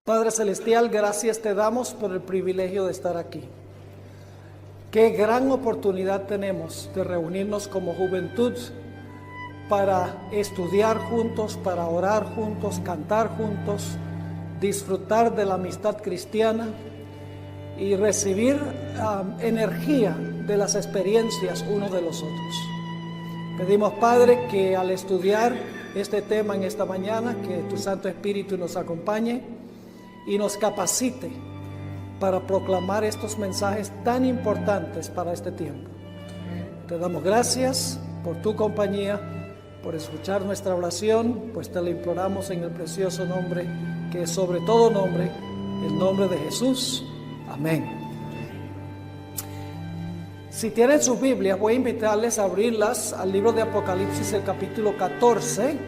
Padre Celestial, gracias te damos por el privilegio de estar aquí. Qué gran oportunidad tenemos de reunirnos como juventud para estudiar juntos, para orar juntos, cantar juntos, disfrutar de la amistad cristiana y recibir energía de las experiencias unos de los otros. Pedimos, Padre, que al estudiar este tema en esta mañana, que tu Santo Espíritu nos acompañe y nos capacite para proclamar estos mensajes tan importantes para este tiempo. Te damos gracias por tu compañía, por escuchar nuestra oración, pues te la imploramos en el precioso nombre, que es sobre todo nombre, el nombre de Jesús. Amén. Si tienen sus Biblias, voy a invitarles a abrirlas al libro de Apocalipsis, el capítulo 14,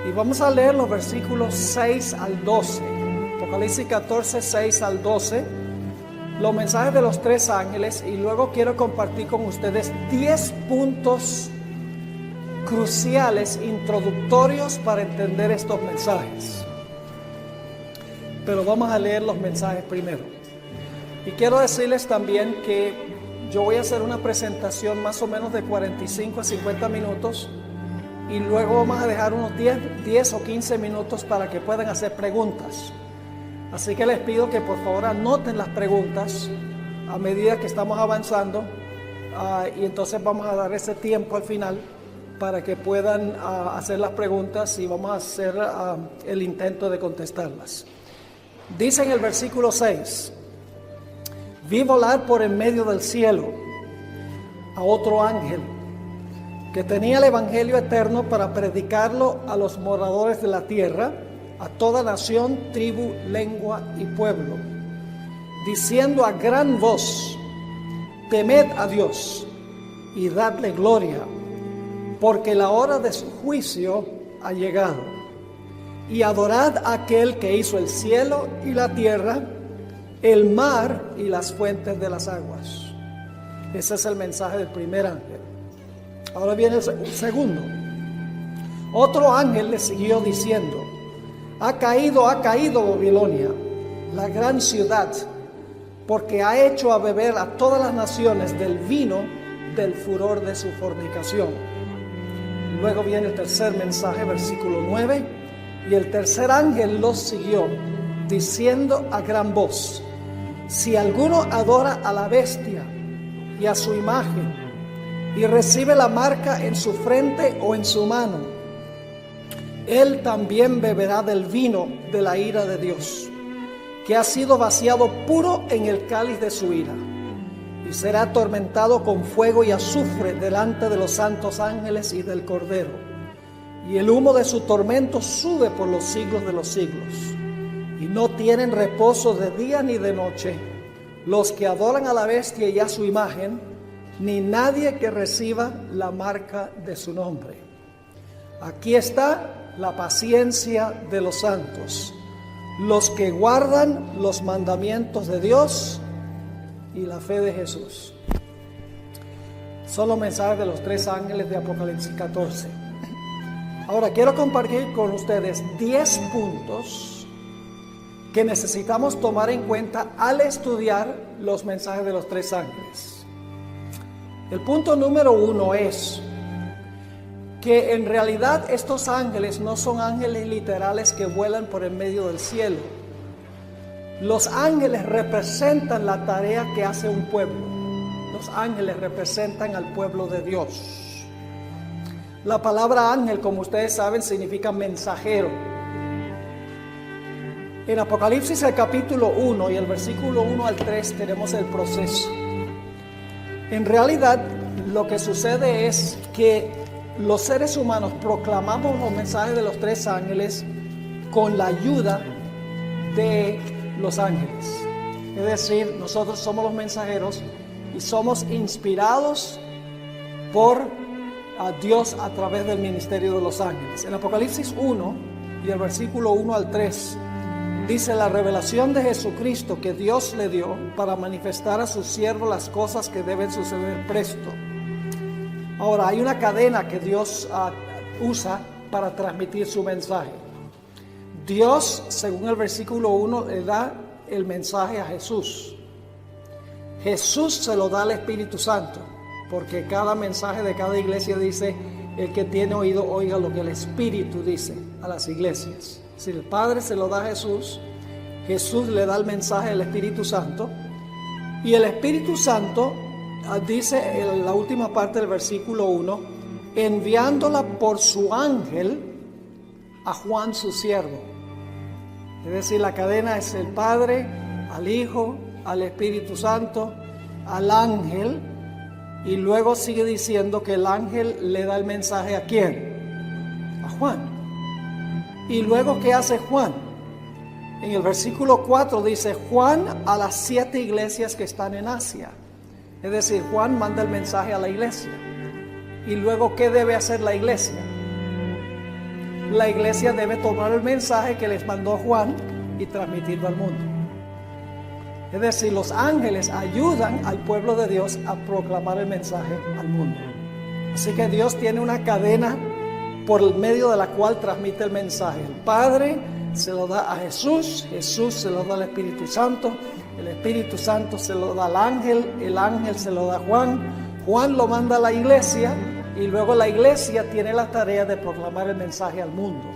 y vamos a leer los versículos 6 al 12. Apocalipsis 14, 6 al 12, los mensajes de los tres ángeles, y luego quiero compartir con ustedes 10 puntos cruciales, introductorios para entender estos mensajes. Pero vamos a leer los mensajes primero. Y quiero decirles también que yo voy a hacer una presentación más o menos de 45 a 50 minutos, y luego vamos a dejar unos 10 o 15 minutos para que puedan hacer preguntas. Así que les pido que por favor anoten las preguntas a medida que estamos avanzando, y entonces vamos a dar ese tiempo al final para que puedan hacer las preguntas, y vamos a hacer el intento de contestarlas. Dice en el versículo 6: vi volar por en medio del cielo a otro ángel que tenía el evangelio eterno para predicarlo a los moradores de la tierra, a toda nación, tribu, lengua y pueblo, diciendo a gran voz: temed a Dios y dadle gloria, porque la hora de su juicio ha llegado, y adorad a aquel que hizo el cielo y la tierra, el mar y las fuentes de las aguas. Ese es el mensaje del primer ángel. Ahora viene el segundo. Otro ángel le siguió diciendo: ha caído Babilonia, la gran ciudad, porque ha hecho a beber a todas las naciones del vino del furor de su fornicación. Luego viene el tercer mensaje, versículo 9, y el tercer ángel los siguió, diciendo a gran voz: si alguno adora a la bestia y a su imagen, y recibe la marca en su frente o en su mano, él también beberá del vino de la ira de Dios, que ha sido vaciado puro en el cáliz de su ira, y será atormentado con fuego y azufre delante de los santos ángeles y del Cordero, y el humo de su tormento sube por los siglos de los siglos. Y no tienen reposo de día ni de noche los que adoran a la bestia y a su imagen, ni nadie que reciba la marca de su nombre. Aquí está la paciencia de los santos, los que guardan los mandamientos de Dios y la fe de Jesús. Son los mensajes de los tres ángeles de Apocalipsis 14. Ahora quiero compartir con ustedes 10 puntos que necesitamos tomar en cuenta al estudiar los mensajes de los tres ángeles. El punto número 1 es que en realidad estos ángeles no son ángeles literales que vuelan por el medio del cielo. Los ángeles representan la tarea que hace un pueblo. Los ángeles representan al pueblo de Dios. La palabra ángel, como ustedes saben, significa mensajero. En Apocalipsis, el capítulo 1 y el versículo 1 al 3 tenemos el proceso. En realidad, lo que sucede es que los seres humanos proclamamos los mensajes de los tres ángeles con la ayuda de los ángeles. Es decir, nosotros somos los mensajeros y somos inspirados por Dios a través del ministerio de los ángeles. En Apocalipsis 1 y el versículo 1 al 3 dice: la revelación de Jesucristo que Dios le dio para manifestar a sus siervos las cosas que deben suceder presto. Ahora, hay una cadena que Dios usa para transmitir su mensaje. Dios, según el versículo 1, le da el mensaje a Jesús. Jesús se lo da al Espíritu Santo, porque cada mensaje de cada iglesia dice: el que tiene oído, oiga lo que el Espíritu dice a las iglesias. Si el Padre se lo da a Jesús, Jesús le da el mensaje al Espíritu Santo, y el Espíritu Santo dice en la última parte del versículo 1, enviándola por su ángel a Juan su siervo. Es decir, la cadena es el Padre, al Hijo, al Espíritu Santo, al ángel, y luego sigue diciendo que el ángel le da el mensaje ¿a quién? A Juan. Y luego, ¿qué hace Juan? En el versículo 4 dice: Juan a las 7 iglesias que están en Asia. Es decir, Juan manda el mensaje a la iglesia. Y luego, ¿qué debe hacer la iglesia? La iglesia debe tomar el mensaje que les mandó Juan y transmitirlo al mundo. Es decir, los ángeles ayudan al pueblo de Dios a proclamar el mensaje al mundo. Así que Dios tiene una cadena por el medio de la cual transmite el mensaje. El Padre se lo da a Jesús, Jesús se lo da al Espíritu Santo, el Espíritu Santo se lo da al ángel, el ángel se lo da a Juan, Juan lo manda a la iglesia, y luego la iglesia tiene la tarea de proclamar el mensaje al mundo.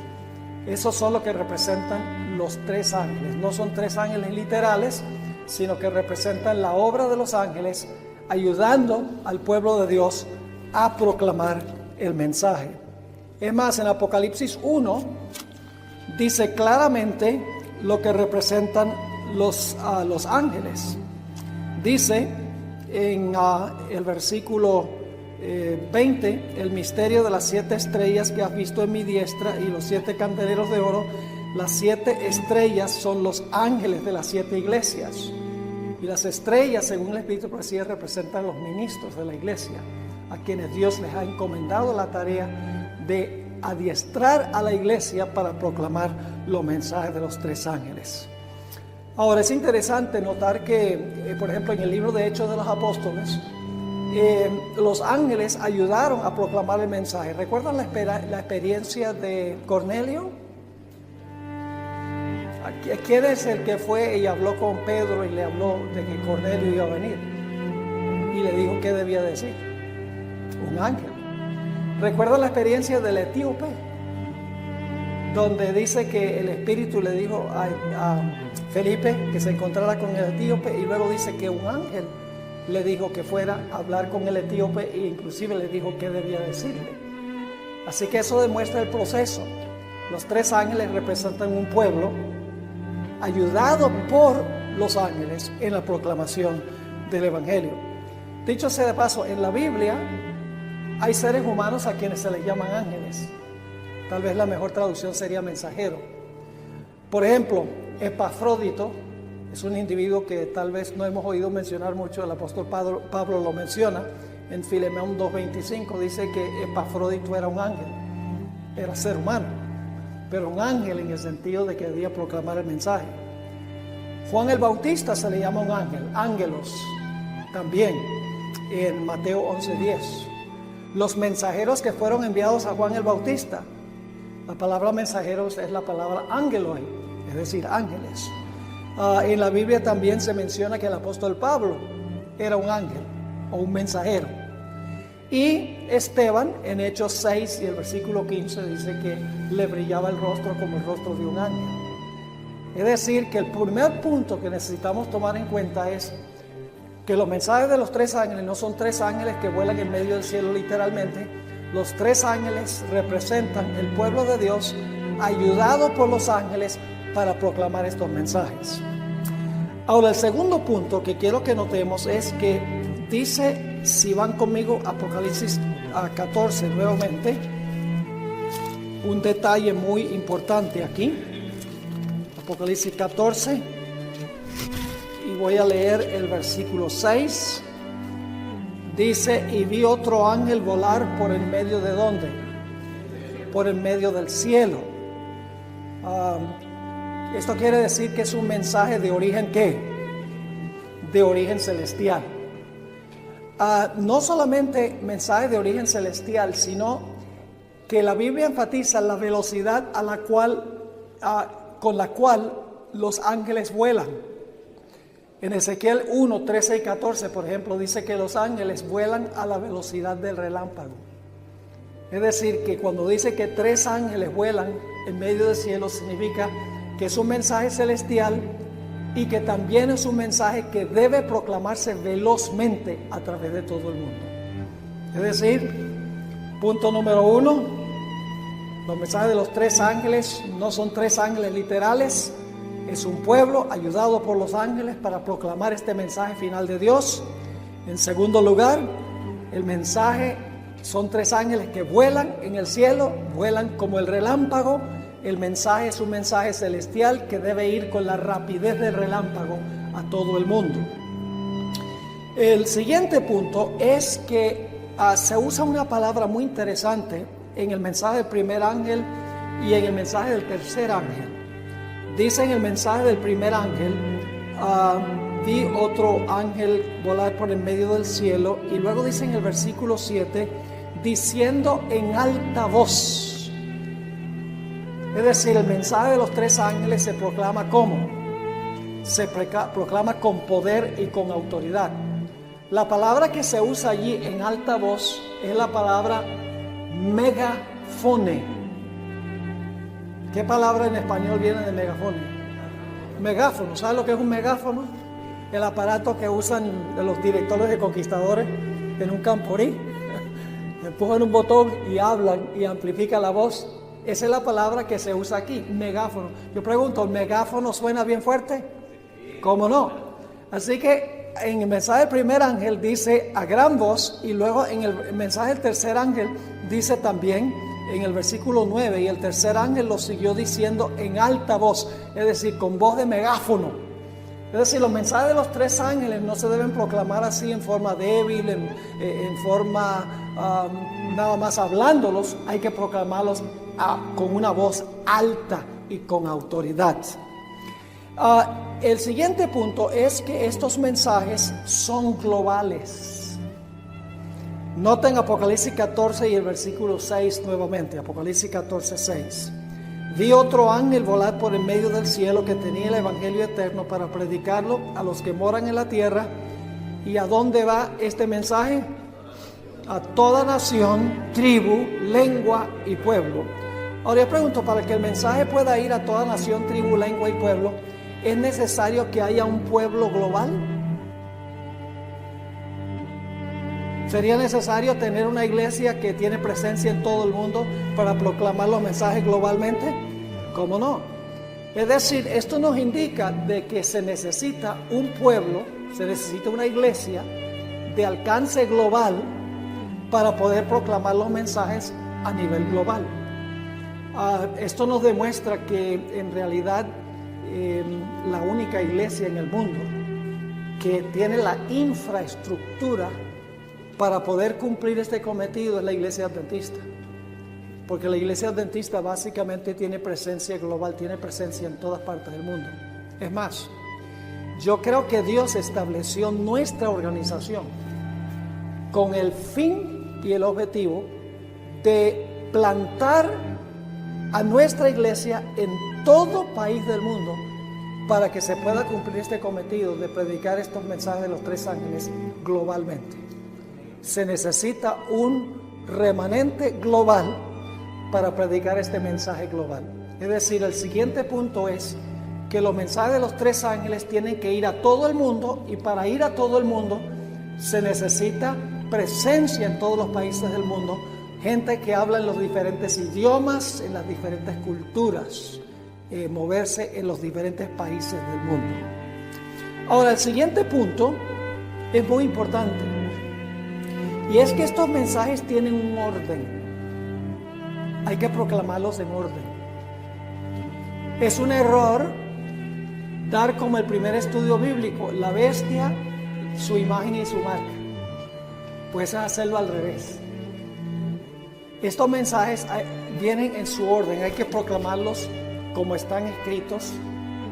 Esos son lo que representan los 3 ángeles. No son 3 ángeles literales, sino que representan la obra de los ángeles ayudando al pueblo de Dios a proclamar el mensaje. Es más, en Apocalipsis 1 dice claramente lo que representan los ángeles. Dice en el versículo 20, el misterio de las 7 estrellas que has visto en mi diestra y los 7 candeleros de oro. Las 7 estrellas son los ángeles de las 7 iglesias, y las estrellas, según el Espíritu de Profecía, representan los ministros de la iglesia, a quienes Dios les ha encomendado la tarea de adiestrar a la iglesia para proclamar los mensajes de los 3 ángeles. Ahora, es interesante notar que, por ejemplo, en el libro de Hechos de los Apóstoles, los ángeles ayudaron a proclamar el mensaje. ¿Recuerdan la experiencia de Cornelio? ¿Quién es el que fue y habló con Pedro y le habló de que Cornelio iba a venir? Y le dijo qué debía decir. Un ángel. ¿Recuerdan la experiencia del etíope? Donde dice que el Espíritu le dijo a Felipe que se encontrara con el etíope, y luego dice que un ángel le dijo que fuera a hablar con el etíope, e inclusive le dijo qué debía decirle. Así que eso demuestra el proceso. Los 3 ángeles representan un pueblo ayudado por los ángeles en la proclamación del Evangelio. Dicho sea de paso, en la Biblia hay seres humanos a quienes se les llaman ángeles. Tal vez la mejor traducción sería mensajero. Por ejemplo, Epafrodito es un individuo que tal vez no hemos oído mencionar mucho. El apóstol Pablo lo menciona en Filemón 2:25. Dice que Epafrodito era un ángel, era ser humano, pero un ángel en el sentido de que debía proclamar el mensaje. Juan el Bautista se le llama un ángel, ángelos, también en Mateo 11:10. Los mensajeros que fueron enviados a Juan el Bautista, la palabra mensajeros es la palabra angeloi, es decir, ángeles. En la Biblia también se menciona que el apóstol Pablo era un ángel o un mensajero. Y Esteban, en Hechos 6 y el versículo 15, dice que le brillaba el rostro como el rostro de un ángel. Es decir, que el primer punto que necesitamos tomar en cuenta es que los mensajes de los 3 ángeles no son 3 ángeles que vuelan en medio del cielo literalmente. Los 3 ángeles representan el pueblo de Dios ayudado por los ángeles para proclamar estos mensajes. Ahora, el segundo punto que quiero que notemos es que dice, si van conmigo, Apocalipsis 14 nuevamente, un detalle muy importante aquí. Apocalipsis 14, y voy a leer el versículo 6. Dice, y vi otro ángel volar por el medio de ¿dónde? Por el medio del cielo. Esto quiere decir que es un mensaje de origen ¿qué? De origen celestial. No solamente mensaje de origen celestial, sino que la Biblia enfatiza la velocidad a la cual con la cual los ángeles vuelan. En Ezequiel 1, 13 y 14, por ejemplo, dice que los ángeles vuelan a la velocidad del relámpago. Es decir, que cuando dice que 3 ángeles vuelan en medio del cielo, significa que es un mensaje celestial y que también es un mensaje que debe proclamarse velozmente a través de todo el mundo. Es decir, punto número 1, los mensajes de los 3 ángeles no son 3 ángeles literales, es un pueblo ayudado por los ángeles para proclamar este mensaje final de Dios. En segundo lugar, el mensaje son 3 ángeles que vuelan en el cielo, vuelan como el relámpago. El mensaje es un mensaje celestial que debe ir con la rapidez del relámpago a todo el mundo. El siguiente punto es que se usa una palabra muy interesante en el mensaje del primer ángel y en el mensaje del tercer ángel. Dice en el mensaje del primer ángel, vi otro ángel volar por el medio del cielo, y luego dice en el versículo 7, diciendo en alta voz. Es decir, el mensaje de los 3 ángeles se proclama ¿cómo? Se proclama con poder y con autoridad. La palabra que se usa allí en alta voz es la palabra megafone. ¿Qué palabra en español viene de megafone? Megáfono. ¿Sabes lo que es un megáfono? El aparato que usan los directores de conquistadores en un camporí. Empujan un botón y hablan y amplifica la voz. Esa es la palabra que se usa aquí, megáfono. Yo pregunto, ¿el megáfono suena bien fuerte? ¿Cómo no? Así que en el mensaje del primer ángel dice a gran voz, y luego en el mensaje del tercer ángel dice también en el versículo 9, y el tercer ángel lo siguió diciendo en alta voz, es decir, con voz de megáfono. Es decir, los mensajes de los 3 ángeles no se deben proclamar así en forma débil, en forma nada más hablándolos. Hay que proclamarlos con una voz alta y con autoridad. El siguiente punto es que estos mensajes son globales. Noten Apocalipsis 14 y el versículo 6 nuevamente, Apocalipsis 14, 6. Vi otro ángel volar por el medio del cielo que tenía el evangelio eterno para predicarlo a los que moran en la tierra. ¿Y a dónde va este mensaje? A toda nación, tribu, lengua y pueblo. Ahora yo pregunto, para que el mensaje pueda ir a toda nación, tribu, lengua y pueblo, ¿es necesario que haya un pueblo global? ¿Sería necesario tener una iglesia que tiene presencia en todo el mundo para proclamar los mensajes globalmente? ¿Cómo no? Es decir, esto nos indica de que se necesita un pueblo, se necesita una iglesia de alcance global para poder proclamar los mensajes a nivel global. Esto nos demuestra que en realidad la única iglesia en el mundo que tiene la infraestructura para poder cumplir este cometido es la iglesia adventista, porque la iglesia adventista básicamente tiene presencia global, tiene presencia en todas partes del mundo. Es más, yo creo que Dios estableció nuestra organización con el fin y el objetivo de plantar a nuestra iglesia en todo país del mundo para que se pueda cumplir este cometido de predicar estos mensajes de los 3 ángeles globalmente. Se necesita un remanente global para predicar este mensaje global. Es decir, el siguiente punto es que los mensajes de los 3 ángeles tienen que ir a todo el mundo, y para ir a todo el mundo se necesita presencia en todos los países del mundo, gente que habla en los diferentes idiomas, en las diferentes culturas, moverse en los diferentes países del mundo. Ahora, el siguiente punto es muy importante, y es que estos mensajes tienen un orden. Hay que proclamarlos en orden. Es un error dar como el primer estudio bíblico la bestia, su imagen y su marca. Puedes hacerlo al revés. Estos mensajes vienen en su orden. Hay que proclamarlos como están escritos,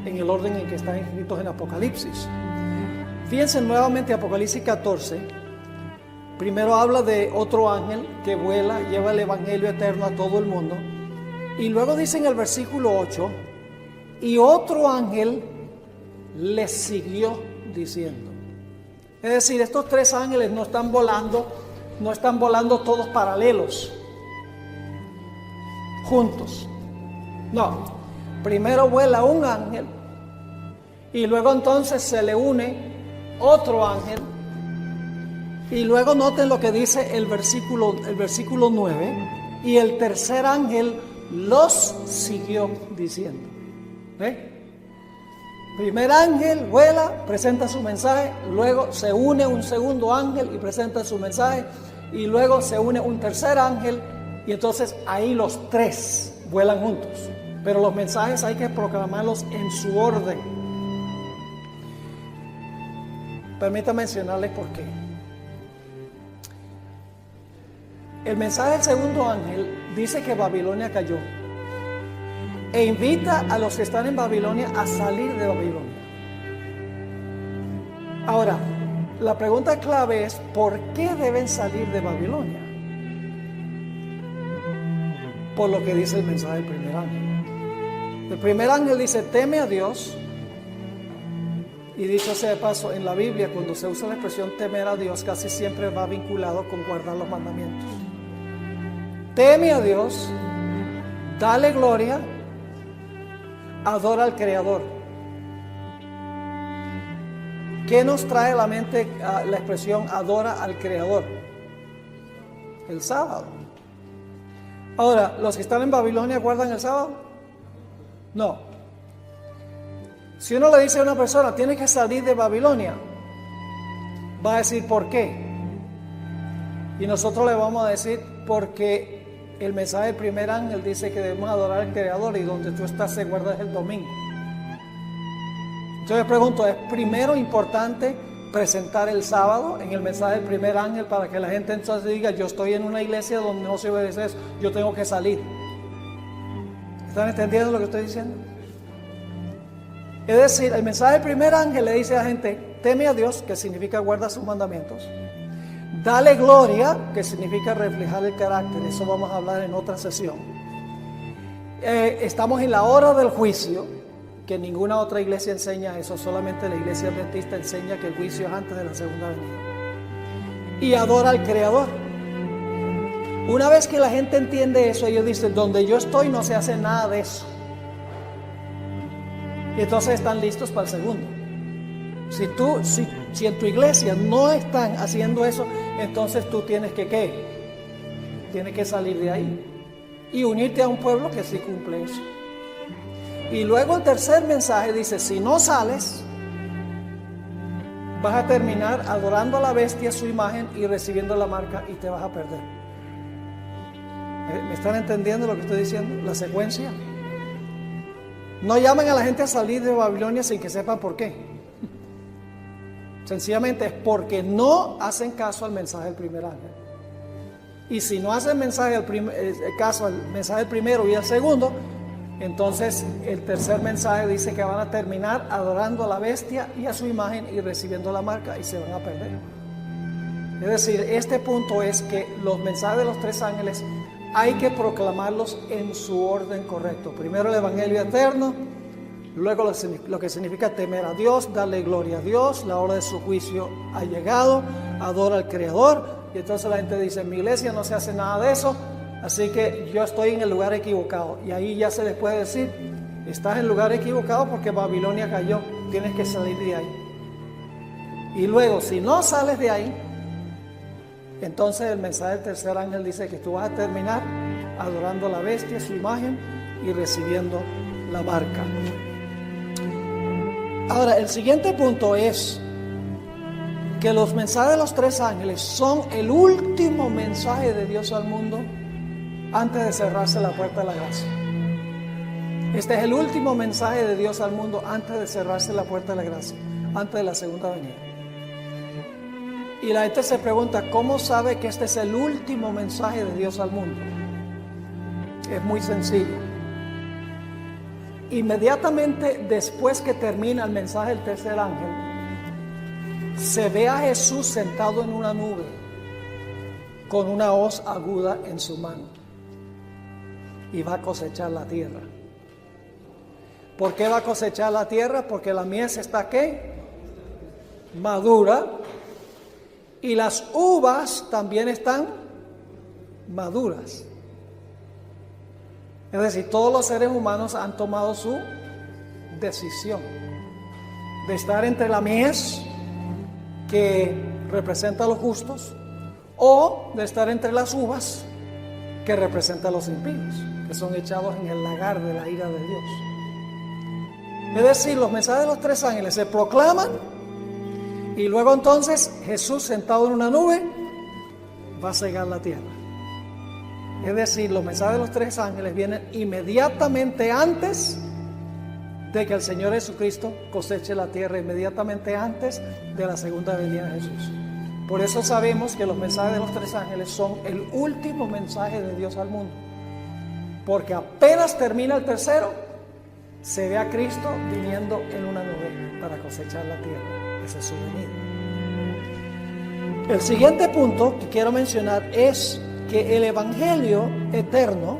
en el orden en que están escritos en Apocalipsis. Fíjense nuevamente Apocalipsis 14. Primero habla de otro ángel que vuela, lleva el evangelio eterno a todo el mundo. Y luego dice en el versículo 8 y otro ángel les siguió diciendo. Es decir, estos tres ángeles no están volando todos paralelos, juntos. No, primero vuela un ángel y luego entonces se le une otro ángel. Y luego noten lo que dice el versículo 9. Y el tercer ángel los siguió diciendo. ¿Ve? Primer ángel vuela, presenta su mensaje, luego se une un segundo ángel y presenta su mensaje, y luego se une un tercer ángel, y entonces ahí los tres vuelan juntos. Pero los mensajes hay que proclamarlos en su orden. Permítanme mencionarles por qué. El mensaje del segundo ángel dice que Babilonia cayó e invita a los que están en Babilonia a salir de Babilonia. Ahora, la pregunta clave es: ¿por qué deben salir de Babilonia? Por lo que dice el mensaje del primer ángel. El primer ángel dice: teme a Dios. Y dicho sea de paso, en la Biblia, cuando se usa la expresión temer a Dios, casi siempre va vinculado con guardar los mandamientos. Teme a Dios, dale gloria, adora al Creador. ¿Qué nos trae a la mente la expresión adora al Creador? El sábado. Ahora, ¿los que están en Babilonia guardan el sábado? No. Si uno le dice a una persona, tiene que salir de Babilonia, va a decir, ¿por qué? Y nosotros le vamos a decir, porque el mensaje del primer ángel dice que debemos adorar al Creador, y donde tú estás se guarda el domingo. Yo le pregunto, ¿es primero importante presentar el sábado en el mensaje del primer ángel para que la gente entonces diga, yo estoy en una iglesia donde no se obedece eso, yo tengo que salir? ¿Están entendiendo lo que estoy diciendo? Es decir, el mensaje del primer ángel le dice a la gente, teme a Dios, que significa guarda sus mandamientos. Dale gloria, que significa reflejar el carácter. Eso vamos a hablar en otra sesión. Estamos en la hora del juicio, que ninguna otra iglesia enseña eso. Solamente la iglesia adventista enseña que el juicio es antes de la segunda venida. Y adora al Creador. Una vez que la gente entiende eso, ellos dicen, donde yo estoy no se hace nada de eso. Y entonces están listos para el segundo. Si en tu iglesia no están haciendo eso, entonces tú tienes que ¿qué? Tienes que salir de ahí y unirte a un pueblo que sí cumple eso. Y luego el tercer mensaje dice, si no sales, vas a terminar adorando a la bestia, su imagen, y recibiendo la marca, y te vas a perder. ¿Me están entendiendo lo que estoy diciendo? La secuencia. No llaman a la gente a salir de Babilonia sin que sepan por qué. Sencillamente es porque no hacen caso al mensaje del primer ángel. Y si no hacen caso al mensaje del primero y el segundo, entonces el tercer mensaje dice que van a terminar adorando a la bestia y a su imagen y recibiendo la marca, y se van a perder. Es decir, este punto es que los mensajes de los tres ángeles hay que proclamarlos en su orden correcto. Primero el evangelio eterno, luego lo que significa temer a Dios, darle gloria a Dios, la hora de su juicio ha llegado, adora al Creador. Y entonces la gente dice, en mi iglesia no se hace nada de eso, así que yo estoy en el lugar equivocado. Y ahí ya se les puede decir, estás en el lugar equivocado porque Babilonia cayó, tienes que salir de ahí. Y luego, si no sales de ahí, entonces el mensaje del tercer ángel dice que tú vas a terminar adorando a la bestia, su imagen, y recibiendo la marca. Ahora, el siguiente punto es que los mensajes de los tres ángeles son el último mensaje de Dios al mundo antes de cerrarse la puerta de la gracia. Este es el último mensaje de Dios al mundo antes de cerrarse la puerta de la gracia, antes de la segunda venida. Y la gente se pregunta, ¿cómo sabe que este es el último mensaje de Dios al mundo? Es muy sencillo. Inmediatamente después que termina el mensaje del tercer ángel, se ve a Jesús sentado en una nube con una hoz aguda en su mano, y va a cosechar la tierra. ¿Por qué va a cosechar la tierra? Porque la mies está ¿qué? Madura. Y las uvas también están maduras. Es decir, todos los seres humanos han tomado su decisión de estar entre la mies, que representa a los justos, o de estar entre las uvas, que representa a los impíos, que son echados en el lagar de la ira de Dios. Es decir, los mensajes de los tres ángeles se proclaman, y luego entonces Jesús, sentado en una nube, va a cegar la tierra. Es decir, los mensajes de los tres ángeles vienen inmediatamente antes de que el Señor Jesucristo coseche la tierra, inmediatamente antes de la segunda venida de Jesús. Por eso sabemos que los mensajes de los tres ángeles son el último mensaje de Dios al mundo, porque apenas termina el tercero, se ve a Cristo viniendo en una nube para cosechar la tierra. Esa es su venida. El siguiente punto que quiero mencionar es que el Evangelio eterno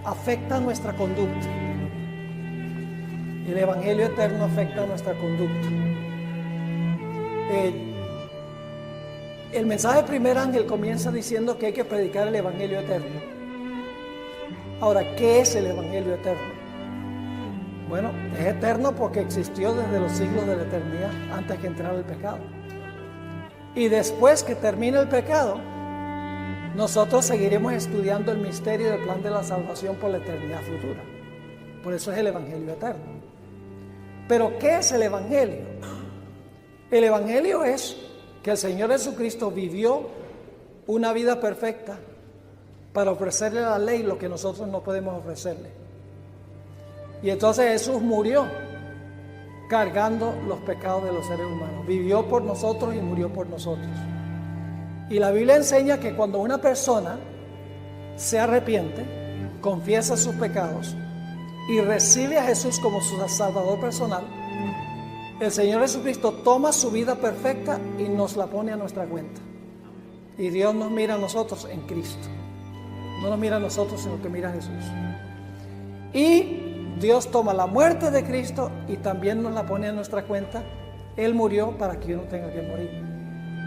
afecta nuestra conducta. El Evangelio eterno afecta nuestra conducta. El mensaje del primer ángel comienza diciendo que hay que predicar el Evangelio eterno. Ahora, ¿qué es el Evangelio eterno? Bueno, es eterno porque existió desde los siglos de la eternidad, antes que entrara el pecado. Y después que termine el pecado, nosotros seguiremos estudiando el misterio del plan de la salvación por la eternidad futura. Por eso es el Evangelio eterno. Pero ¿qué es el Evangelio? El Evangelio es que el Señor Jesucristo vivió una vida perfecta para ofrecerle a la ley lo que nosotros no podemos ofrecerle. Y entonces Jesús murió cargando los pecados de los seres humanos. Vivió por nosotros y murió por nosotros. Y la Biblia enseña que cuando una persona se arrepiente, confiesa sus pecados y recibe a Jesús como su Salvador personal, el Señor Jesucristo toma su vida perfecta y nos la pone a nuestra cuenta. Y Dios nos mira a nosotros en Cristo. No nos mira a nosotros, sino que mira a Jesús. Y Dios toma la muerte de Cristo y también nos la pone a nuestra cuenta. Él murió para que yo no tenga que morir.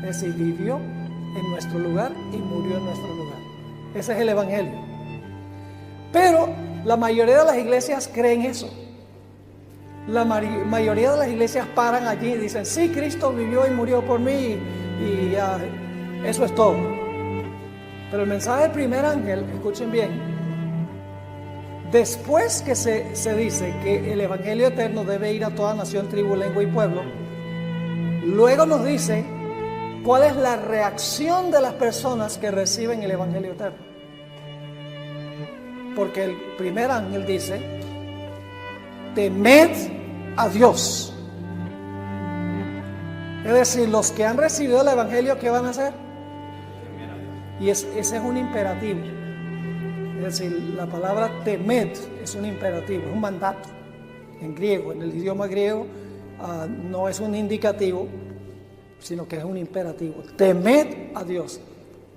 Es decir, vivió en nuestro lugar y murió en nuestro lugar. Ese es el Evangelio. Pero la mayoría de las iglesias creen eso. La mayoría de las iglesias paran allí y dicen, sí, Cristo vivió y murió por mí y ya, eso es todo. Pero el mensaje del primer ángel, escuchen bien, después que se dice que el Evangelio eterno debe ir a toda nación, tribu, lengua y pueblo, luego nos dice cuál es la reacción de las personas que reciben el Evangelio eterno. Porque el primer ángel dice, temed a Dios. Es decir, los que han recibido el Evangelio, ¿qué van a hacer? Y ese es un imperativo. Es decir, la palabra temed es un imperativo, es un mandato. En griego, en el idioma griego, no es un indicativo, sino que es un imperativo. Temed a Dios,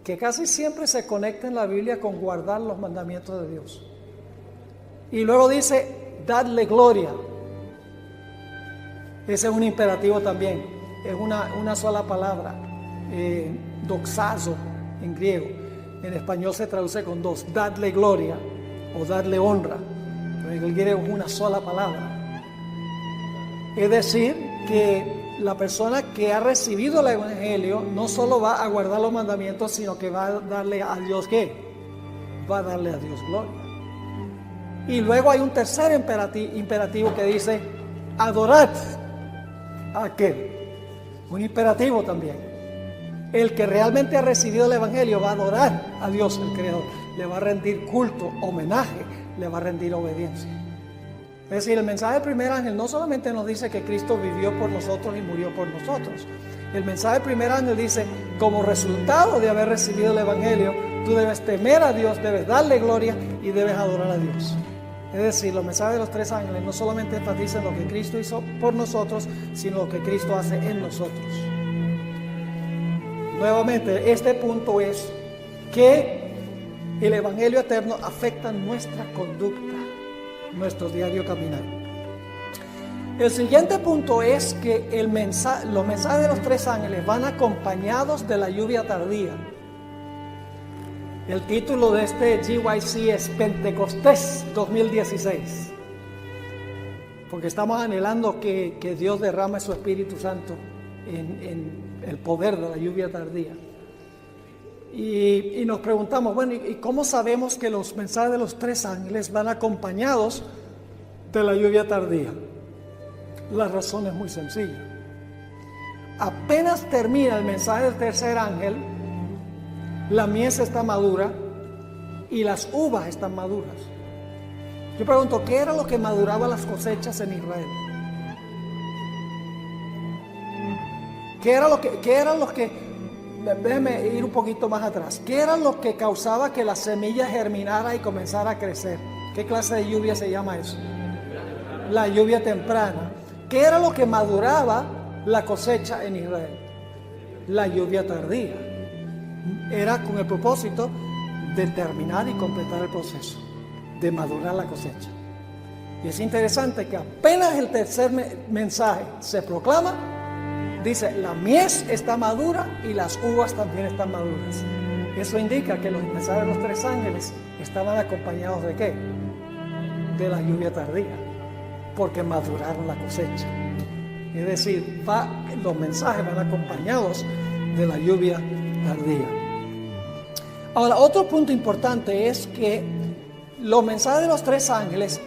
que casi siempre se conecta en la Biblia con guardar los mandamientos de Dios. Y luego dice, dadle gloria. Ese es un imperativo también, es una sola palabra, doxazo en griego. En español se traduce con dos, dadle gloria o darle honra. Pero en el griego es una sola palabra. Es decir, que la persona que ha recibido el Evangelio no solo va a guardar los mandamientos, sino que va a darle a Dios ¿qué? Va a darle a Dios gloria. Y luego hay un tercer imperativo que dice, adorad a aquel. Un imperativo también. El que realmente ha recibido el Evangelio va a adorar a Dios, el Creador. Le va a rendir culto, homenaje, le va a rendir obediencia. Es decir, el mensaje del primer ángel no solamente nos dice que Cristo vivió por nosotros y murió por nosotros. El mensaje del primer ángel dice, como resultado de haber recibido el Evangelio, tú debes temer a Dios, debes darle gloria y debes adorar a Dios. Es decir, los mensajes de los tres ángeles no solamente enfatizan lo que Cristo hizo por nosotros, sino lo que Cristo hace en nosotros. Nuevamente, este punto es que el Evangelio eterno afecta nuestra conducta, nuestro diario caminar. El siguiente punto es que los mensajes de los tres ángeles van acompañados de la lluvia tardía. El título de este GYC es Pentecostés 2016, porque estamos anhelando que Dios derrame su Espíritu Santo en el poder de la lluvia tardía. Y nos preguntamos, bueno, ¿y cómo sabemos que los mensajes de los tres ángeles van acompañados de la lluvia tardía? La razón es muy sencilla. Apenas termina el mensaje del tercer ángel, la mies está madura y las uvas están maduras. Yo pregunto, ¿qué era lo que maduraba las cosechas en Israel? ¿Qué era lo que, déjeme ir un poquito más atrás, qué era lo que causaba que la semilla germinara y comenzara a crecer? ¿Qué clase de lluvia se llama eso? La lluvia temprana. ¿Qué era lo que maduraba la cosecha en Israel? La lluvia tardía. Era con el propósito de terminar y completar el proceso, de madurar la cosecha. Y es interesante que apenas el tercer mensaje se proclama, dice, la mies está madura y las uvas también están maduras. Eso indica que los mensajes de los tres ángeles estaban acompañados ¿de qué? De la lluvia tardía, porque maduraron la cosecha. Es decir, los mensajes van acompañados de la lluvia tardía. Ahora, otro punto importante es que los mensajes de los tres ángeles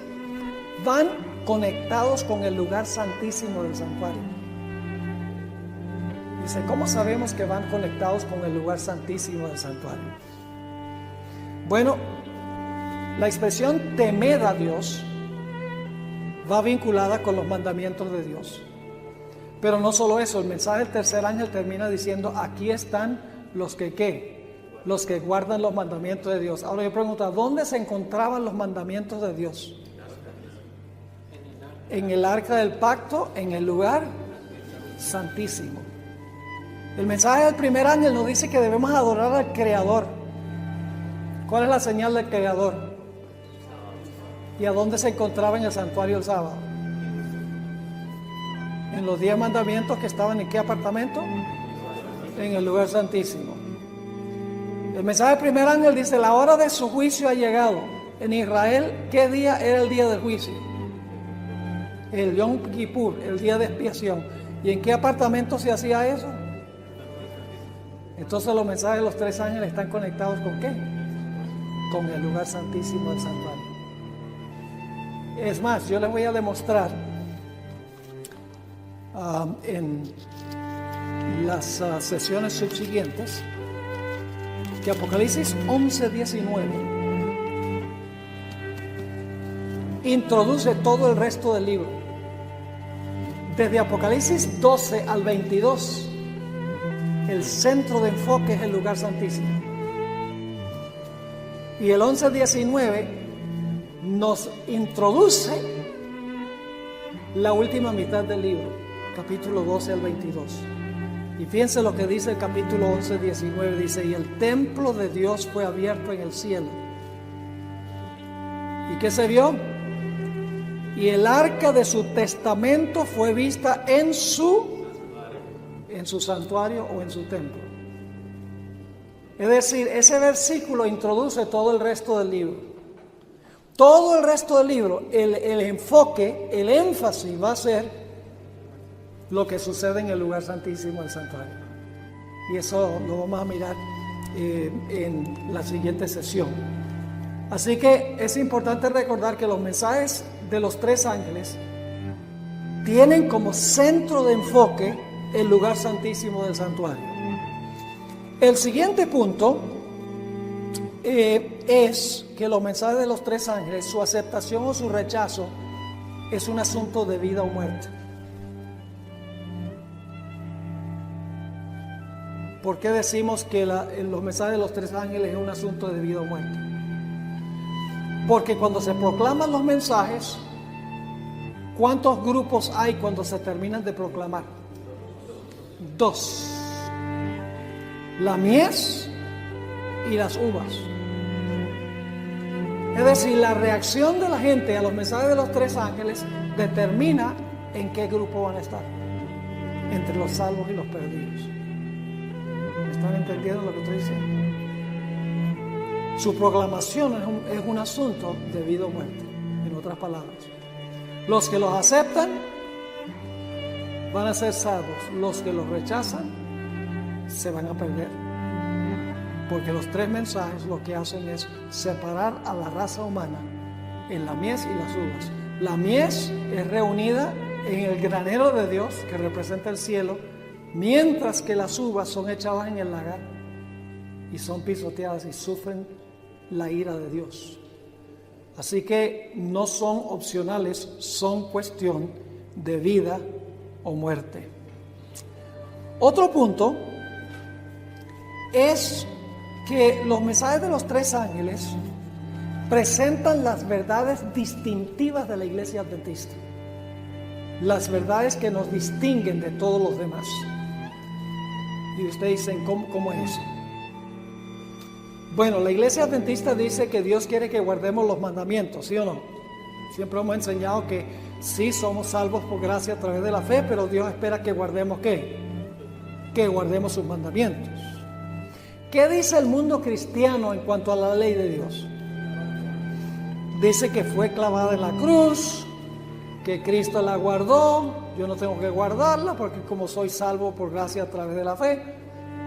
van conectados con el lugar santísimo del santuario. Dice, ¿cómo sabemos que van conectados con el lugar santísimo del santuario? Bueno, la expresión temed a Dios va vinculada con los mandamientos de Dios. Pero no solo eso, el mensaje del tercer ángel termina diciendo, aquí están los que ¿qué? Los que guardan los mandamientos de Dios. Ahora yo pregunto, ¿dónde se encontraban los mandamientos de Dios? En el arca del pacto, en el lugar santísimo. El mensaje del primer ángel nos dice que debemos adorar al Creador. ¿Cuál es la señal del Creador? ¿Y a dónde se encontraba en el santuario el sábado? En los 10 mandamientos que estaban en qué apartamento? En el lugar santísimo. El mensaje del primer ángel dice, la hora de su juicio ha llegado. En Israel, ¿qué día era el día del juicio? El Yom Kippur, el día de expiación. ¿Y en qué apartamento se hacía eso? Entonces los mensajes de los tres ángeles están conectados ¿con qué? Con el lugar santísimo del santuario. Es más, yo les voy a demostrar en las sesiones subsiguientes que Apocalipsis 11:19 introduce todo el resto del libro. Desde Apocalipsis 12 al 22, el centro de enfoque es el lugar santísimo. Y el 11:19 nos introduce la última mitad del libro, capítulo 12 al 22. Y fíjense lo que dice el capítulo 11:19, dice, y el templo de Dios fue abierto en el cielo. ¿Y qué se vio? Y el arca de su testamento fue vista en su santuario o en su templo. Es decir, ese versículo introduce todo el resto del libro. Todo el resto del libro, el enfoque, el énfasis va a ser lo que sucede en el lugar santísimo del santuario. Y eso lo vamos a mirar en la siguiente sesión. Así que es importante recordar que los mensajes de los tres ángeles tienen como centro de enfoque el lugar santísimo del santuario. El siguiente punto es que los mensajes de los tres ángeles, su aceptación o su rechazo, es un asunto de vida o muerte. ¿Por qué decimos que los mensajes de los tres ángeles es un asunto de vida o muerte? Porque cuando se proclaman los mensajes, ¿cuántos grupos hay cuando se terminan de proclamar? 2. La mies y las uvas. Es decir, la reacción de la gente a los mensajes de los tres ángeles determina ¿en qué grupo van a estar? Entre los salvos y los perdidos. ¿Están entendiendo lo que estoy diciendo? Su proclamación es un asunto de vida o muerte, en otras palabras. Los que los aceptan van a ser salvos. Los que los rechazan se van a perder. Porque los tres mensajes lo que hacen es separar a la raza humana en la mies y las uvas. La mies es reunida en el granero de Dios, que representa el cielo, mientras que las uvas son echadas en el lagar y son pisoteadas y sufren la ira de Dios. Así que no son opcionales, son cuestión de vida o muerte. Otro punto es que los mensajes de los tres ángeles presentan las verdades distintivas de la iglesia adventista, las verdades que nos distinguen de todos los demás. Y ustedes dicen, ¿cómo es eso? Bueno, la iglesia adventista dice que Dios quiere que guardemos los mandamientos, ¿sí o no? Siempre hemos enseñado que sí somos salvos por gracia a través de la fe, pero Dios espera que guardemos ¿qué? Que guardemos sus mandamientos. ¿Qué dice el mundo cristiano en cuanto a la ley de Dios? Dice que fue clavada en la cruz, que Cristo la guardó, yo no tengo que guardarla porque como soy salvo por gracia a través de la fe,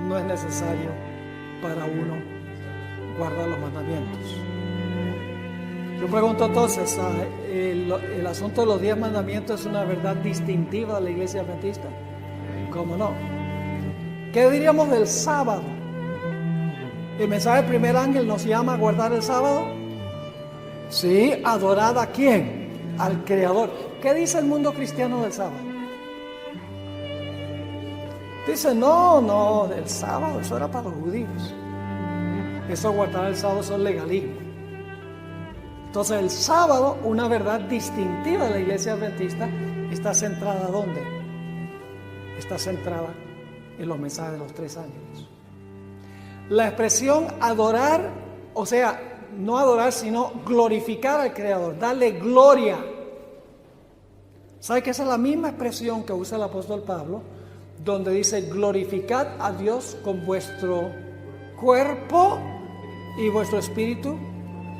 no es necesario para uno guardar los mandamientos. Yo pregunto entonces, ¿el asunto de los 10 mandamientos es una verdad distintiva de la iglesia adventista? ¿Cómo no? ¿Qué diríamos del sábado? ¿El mensaje del primer ángel nos llama a guardar el sábado? Sí, ¿adorar a quién? Al Creador. ¿Qué dice el mundo cristiano del sábado? Dice, no, el sábado, eso era para los judíos. Eso guardar el sábado, eso es legalismo. Entonces el sábado, una verdad distintiva de la iglesia adventista, está centrada ¿dónde? Está centrada en los mensajes de los tres ángeles. La expresión adorar, o sea, no adorar, sino glorificar al Creador, darle gloria. ¿Sabe que esa es la misma expresión que usa el apóstol Pablo, donde dice glorificad a Dios con vuestro cuerpo y vuestro espíritu,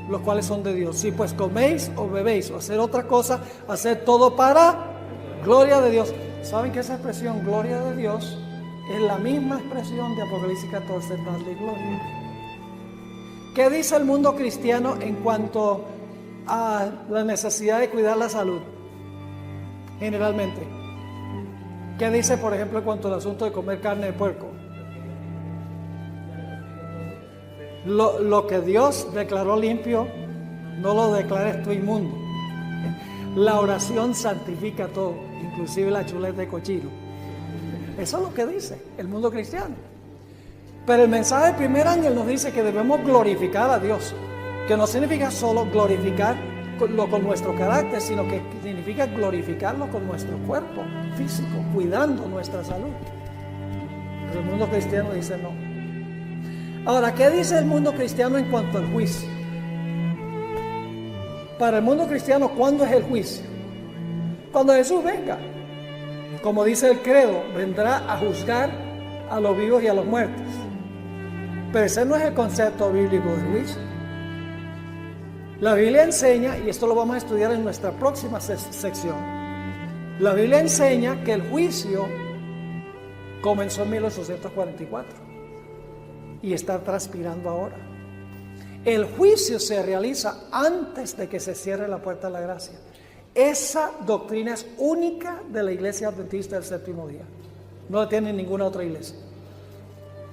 los cuales son de Dios? Si pues coméis o bebéis o hacer otra cosa, hacer todo para gloria de Dios. ¿Saben que esa expresión gloria de Dios es la misma expresión de Apocalipsis 14, darle gloria? ¿Qué dice el mundo cristiano en cuanto a la necesidad de cuidar la salud? Generalmente, ¿qué dice, por ejemplo, en cuanto al asunto de comer carne de puerco? Lo que Dios declaró limpio, no lo declares tú inmundo. La oración santifica todo, inclusive la chuleta de cochino. Eso es lo que dice el mundo cristiano. Pero el mensaje del primer ángel nos dice que debemos glorificar a Dios, que no significa solo glorificarlo con nuestro carácter, sino que significa glorificarlo con nuestro cuerpo físico, cuidando nuestra salud. Pero el mundo cristiano dice no. Ahora, ¿qué dice el mundo cristiano en cuanto al juicio? Para el mundo cristiano, ¿cuándo es el juicio? Cuando Jesús venga. Como dice el credo, vendrá a juzgar a los vivos y a los muertos. Pero ese no es el concepto bíblico del juicio. La Biblia enseña, y esto lo vamos a estudiar en nuestra próxima sección, la Biblia enseña que el juicio comenzó en 1844 y está transpirando ahora. El juicio se realiza antes de que se cierre la puerta de la gracia. Esa doctrina es única de la iglesia adventista del séptimo día. No la tiene ninguna otra iglesia.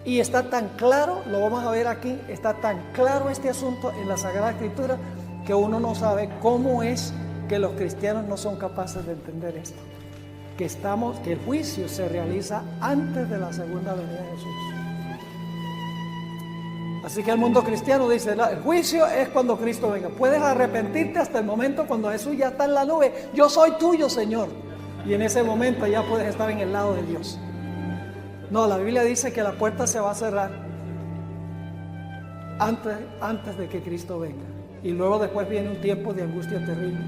Y está tan claro, lo vamos a ver aquí, está tan claro este asunto en la Sagrada Escritura que uno no sabe cómo es que los cristianos no son capaces de entender esto. Que el juicio se realiza antes de la segunda venida de Jesús. Así que el mundo cristiano dice, el juicio es cuando Cristo venga. Puedes arrepentirte hasta el momento cuando Jesús ya está en la nube. Yo soy tuyo, Señor. Y en ese momento ya puedes estar en el lado de Dios. No, la Biblia dice que la puerta se va a cerrar antes de que Cristo venga. Y luego después viene un tiempo de angustia terrible.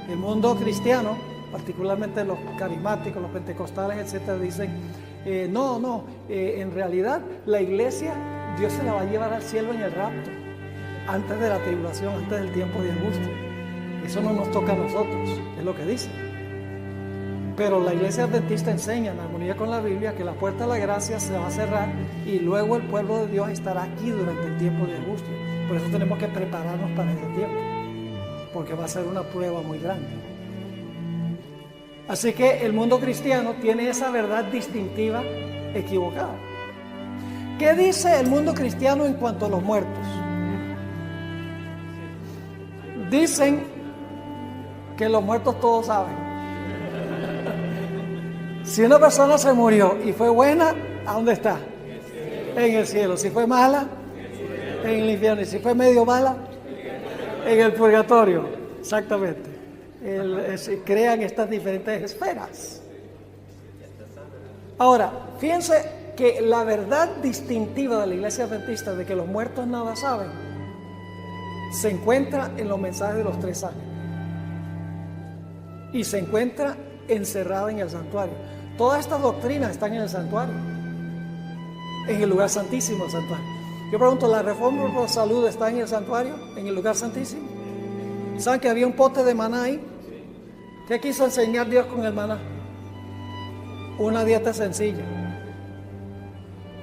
El mundo cristiano particularmente los carismáticos, los pentecostales, etcétera, dicen, en realidad la iglesia, Dios se la va a llevar al cielo en el rapto, antes de la tribulación, antes del tiempo de angustia. Eso no nos toca a nosotros, es lo que dice. Pero la iglesia adventista enseña en armonía con la Biblia que la puerta de la gracia se va a cerrar y luego el pueblo de Dios estará aquí durante el tiempo de angustia. Por eso tenemos que prepararnos para ese tiempo, porque va a ser una prueba muy grande. Así que el mundo cristiano tiene esa verdad distintiva equivocada. ¿Qué dice el mundo cristiano en cuanto a los muertos? Dicen que los muertos todos saben. Si una persona se murió y fue buena, ¿a dónde está? En el cielo. Si fue mala, en el infierno. Y si fue medio mala, en el purgatorio. Exactamente. Crean estas diferentes esferas. Ahora, fíjense que la verdad distintiva de la iglesia adventista de que los muertos nada saben se encuentra en los mensajes de los 3 ángeles y se encuentra encerrada en el santuario. Todas estas doctrinas están en el santuario, en el lugar santísimo del santuario. Yo pregunto, ¿la reforma por salud está en el santuario, en el lugar santísimo? ¿Saben que había un pote de maná ahí? ¿Qué quiso enseñar Dios con el maná? Una dieta sencilla.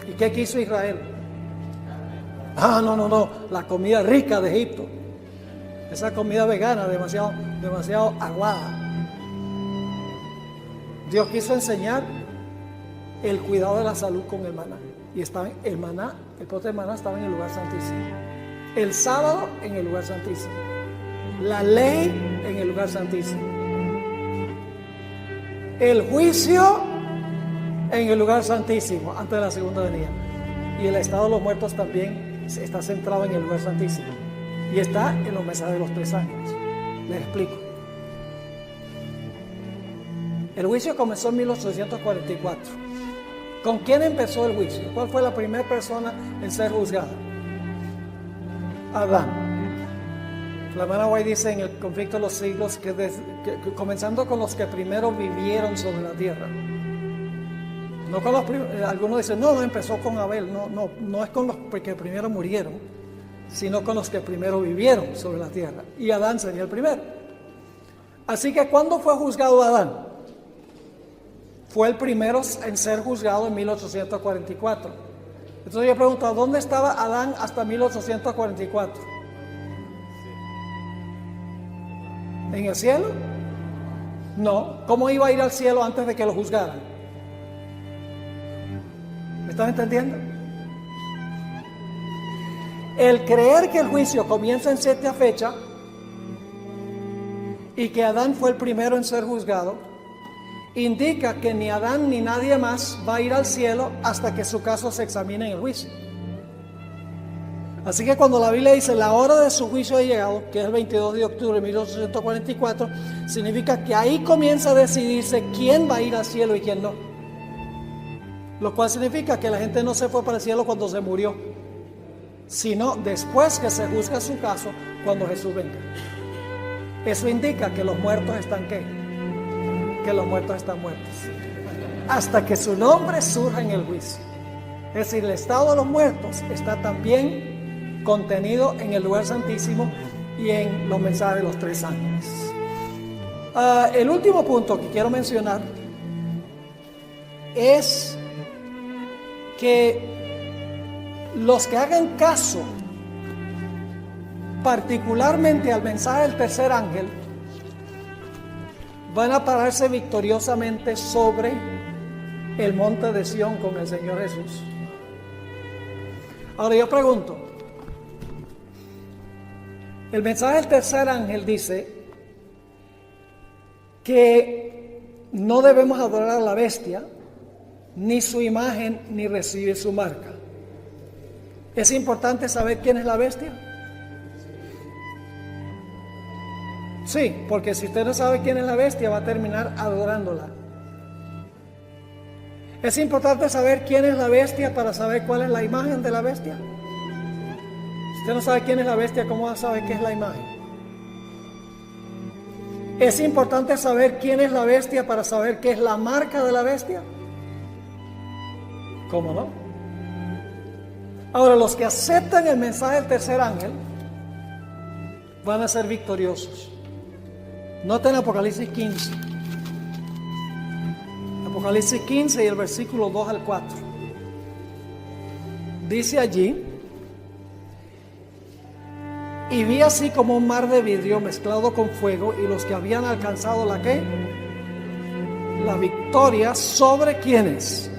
¿Y qué quiso Israel? No, la comida rica de Egipto. Esa comida vegana demasiado aguada. Dios quiso enseñar el cuidado de la salud con el maná. Y estaba el pote de maná estaba en el lugar santísimo. El sábado en el lugar santísimo. La ley en el lugar santísimo. El juicio en el lugar santísimo antes de la segunda venida. Y el estado de los muertos también está centrado en el lugar santísimo. Y está en los mensajes de los 3 ángeles. Les explico. El juicio comenzó en 1844. ¿Con quién empezó el juicio? ¿Cuál fue la primera persona en ser juzgada? Adán. La hermana White dice en el conflicto de los siglos que comenzando con los que primero vivieron sobre la tierra. No con los algunos dicen, no empezó con Abel. No es con los que primero murieron, sino con los que primero vivieron sobre la tierra. Y Adán sería el primero. Así que ¿cuándo fue juzgado Adán? Fue el primero en ser juzgado en 1844. Entonces yo pregunto, ¿dónde estaba Adán hasta 1844? ¿En el cielo? No. ¿Cómo iba a ir al cielo antes de que lo juzgaran? ¿Me están entendiendo? El creer que el juicio comienza en cierta fecha y que Adán fue el primero en ser juzgado indica que ni Adán ni nadie más va a ir al cielo hasta que su caso se examine en el juicio. Así que cuando la Biblia dice la hora de su juicio ha llegado, que es el 22 de octubre de 1844, significa que ahí comienza a decidirse quién va a ir al cielo y quién no. Lo cual significa que la gente no se fue para el cielo cuando se murió, sino después que se juzga su caso cuando Jesús venga. Eso indica que los muertos están ¿qué? Que los muertos están muertos hasta que su nombre surja en el juicio. Es decir, el estado de los muertos está también contenido en el lugar santísimo y en los mensajes de los 3 ángeles. El último punto que quiero mencionar es que los que hagan caso particularmente al mensaje del tercer ángel van a pararse victoriosamente sobre el monte de Sión con el Señor Jesús. Ahora yo pregunto, el mensaje del tercer ángel dice que no debemos adorar a la bestia, ni su imagen, ni recibir su marca. ¿Es importante saber quién es la bestia? Sí, porque si usted no sabe quién es la bestia, va a terminar adorándola. ¿Es importante saber quién es la bestia para saber cuál es la imagen de la bestia? Si usted no sabe quién es la bestia, ¿cómo va a saber qué es la imagen? ¿Es importante saber quién es la bestia para saber qué es la marca de la bestia? ¿Cómo no? Ahora, los que aceptan el mensaje del tercer ángel van a ser victoriosos. Noten Apocalipsis 15. Apocalipsis 15 y el versículo 2 al 4. Dice allí: y vi así como un mar de vidrio mezclado con fuego, y los que habían alcanzado la ¿qué? La victoria, ¿sobre quiénes?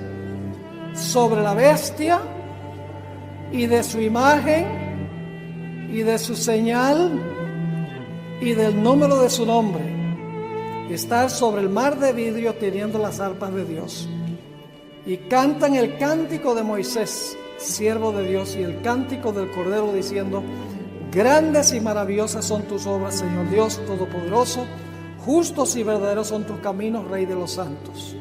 Sobre la bestia y de su imagen y de su señal y del número de su nombre. Estar sobre el mar de vidrio teniendo las arpas de Dios. Y cantan el cántico de Moisés, siervo de Dios, y el cántico del Cordero, diciendo: grandes y maravillosas son tus obras, Señor Dios Todopoderoso. Justos y verdaderos son tus caminos, Rey de los santos.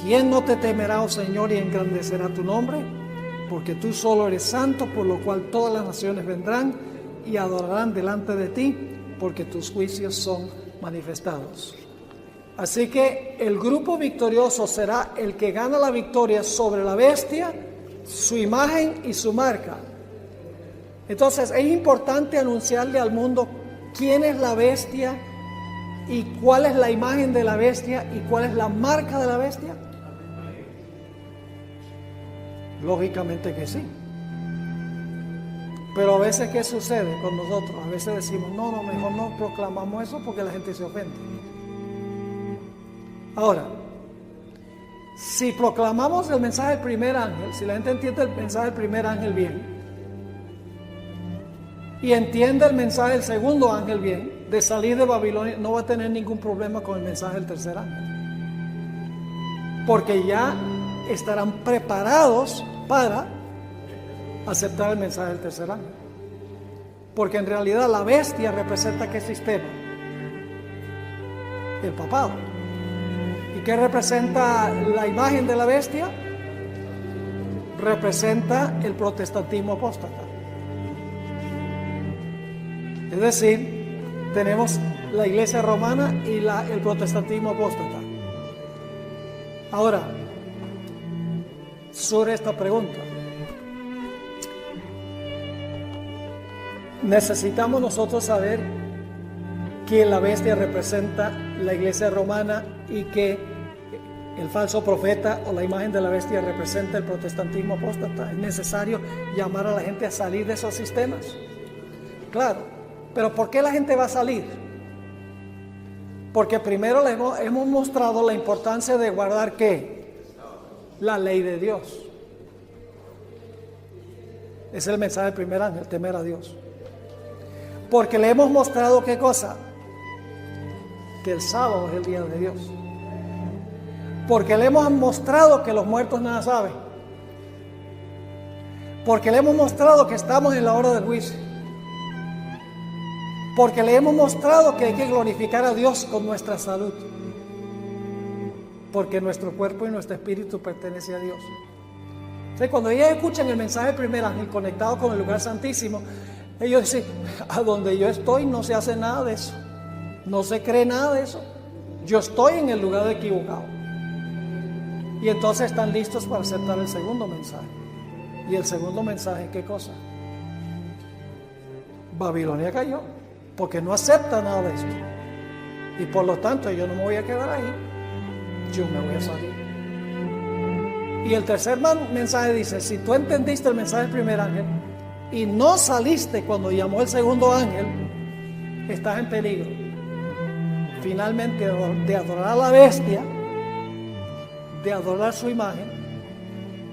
¿Quién no te temerá, oh Señor, y engrandecerá tu nombre? Porque tú solo eres santo, por lo cual todas las naciones vendrán y adorarán delante de ti, porque tus juicios son manifestados. Así que el grupo victorioso será el que gana la victoria sobre la bestia, su imagen y su marca. Entonces es importante anunciarle al mundo quién es la bestia y cuál es la imagen de la bestia y cuál es la marca de la bestia. Lógicamente que sí. Pero a veces, ¿qué sucede con nosotros? A veces decimos: no, mejor no proclamamos eso porque la gente se ofende. Ahora, si proclamamos el mensaje del primer ángel, si la gente entiende el mensaje del primer ángel bien y entiende el mensaje del segundo ángel bien, de salir de Babilonia, no va a tener ningún problema con el mensaje del tercer ángel, porque ya estarán preparados para aceptar el mensaje del tercer ángel. Porque en realidad la bestia representa ¿qué sistema? El papado. ¿Y qué representa la imagen de la bestia? Representa el protestantismo apóstata. Es decir, tenemos la iglesia romana y el protestantismo apóstata. Ahora, sobre esta pregunta, necesitamos nosotros saber que la bestia representa la iglesia romana y que el falso profeta o la imagen de la bestia representa el protestantismo apóstata. Es necesario llamar a la gente a salir de esos sistemas. Claro, pero ¿por qué la gente va a salir? Porque primero hemos mostrado la importancia de guardar ¿qué? La ley de Dios. Es el mensaje del primer ángel, temer a Dios. Porque le hemos mostrado ¿qué cosa? Que el sábado es el día de Dios. Porque le hemos mostrado que los muertos nada saben. Porque le hemos mostrado que estamos en la hora del juicio. Porque le hemos mostrado que hay que glorificar a Dios con nuestra salud. Porque nuestro cuerpo y nuestro espíritu pertenece a Dios. Entonces, cuando ellos escuchan el mensaje del primer ángel conectado con el lugar santísimo, ellos dicen: a donde yo estoy no se hace nada de eso. No se cree nada de eso. Yo estoy en el lugar equivocado. Y entonces están listos para aceptar el segundo mensaje. Y el segundo mensaje, ¿qué cosa? Babilonia cayó, porque no acepta nada de esto. Y por lo tanto yo no me voy a quedar ahí, yo me voy a salir. Y el tercer mensaje dice: si tú entendiste el mensaje del primer ángel y no saliste cuando llamó el segundo ángel, estás en peligro finalmente de adorar a la bestia, de adorar su imagen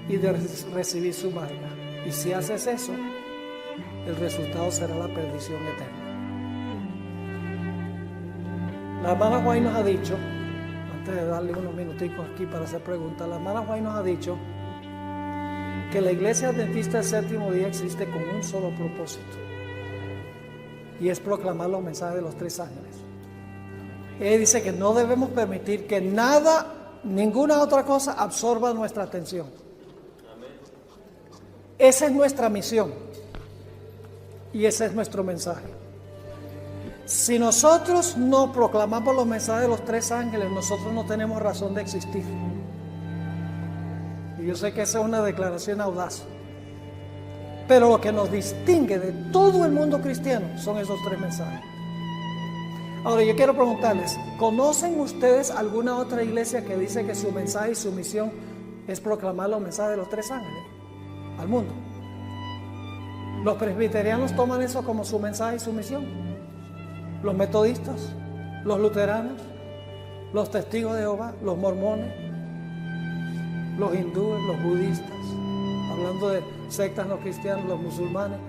y de recibir su marca. Y si haces eso, el resultado será la perdición eterna. La hermana White nos ha dicho, antes de darle unos minuticos aquí para hacer preguntas, la hermana White nos ha dicho que la iglesia adventista del séptimo día existe con un solo propósito, y es proclamar los mensajes de los tres ángeles. Ella dice que no debemos permitir que nada, ninguna otra cosa absorba nuestra atención. Esa es nuestra misión y ese es nuestro mensaje. si nosotros no proclamamos los mensajes de los tres ángeles, nosotros no tenemos razón de existir. Y yo sé que esa es una declaración audaz. Pero lo que nos distingue de todo el mundo cristiano son esos tres mensajes. Ahora yo quiero preguntarles, ¿conocen ustedes alguna otra iglesia que dice que su mensaje y su misión es proclamar los mensajes de los tres ángeles al mundo? Los presbiterianos toman eso como su mensaje y su misión. Los metodistas, los luteranos, los testigos de Jehová, los mormones, los hindúes, los budistas, hablando de sectas no cristianas, los musulmanes.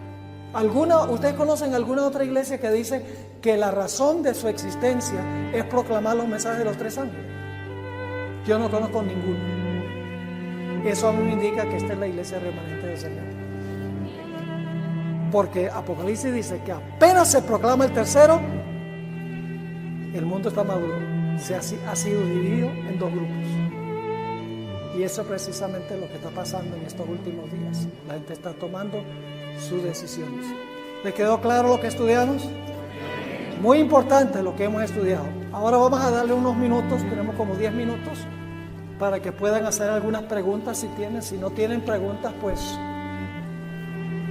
¿Ustedes conocen alguna otra iglesia que dice que la razón de su existencia es proclamar los mensajes de los tres ángeles? Yo no conozco ninguno. Eso a mí me indica que esta es la iglesia remanente del Señor. Porque Apocalipsis dice que apenas se proclama el tercero, el mundo está maduro. Ha sido dividido en dos grupos. Y eso es precisamente lo que está pasando en estos últimos días. La gente está tomando sus decisiones. ¿Les quedó claro lo que estudiamos? Muy importante lo que hemos estudiado. Ahora vamos a darle unos minutos, tenemos como 10 minutos, para que puedan hacer algunas preguntas si tienen. Si no tienen preguntas, pues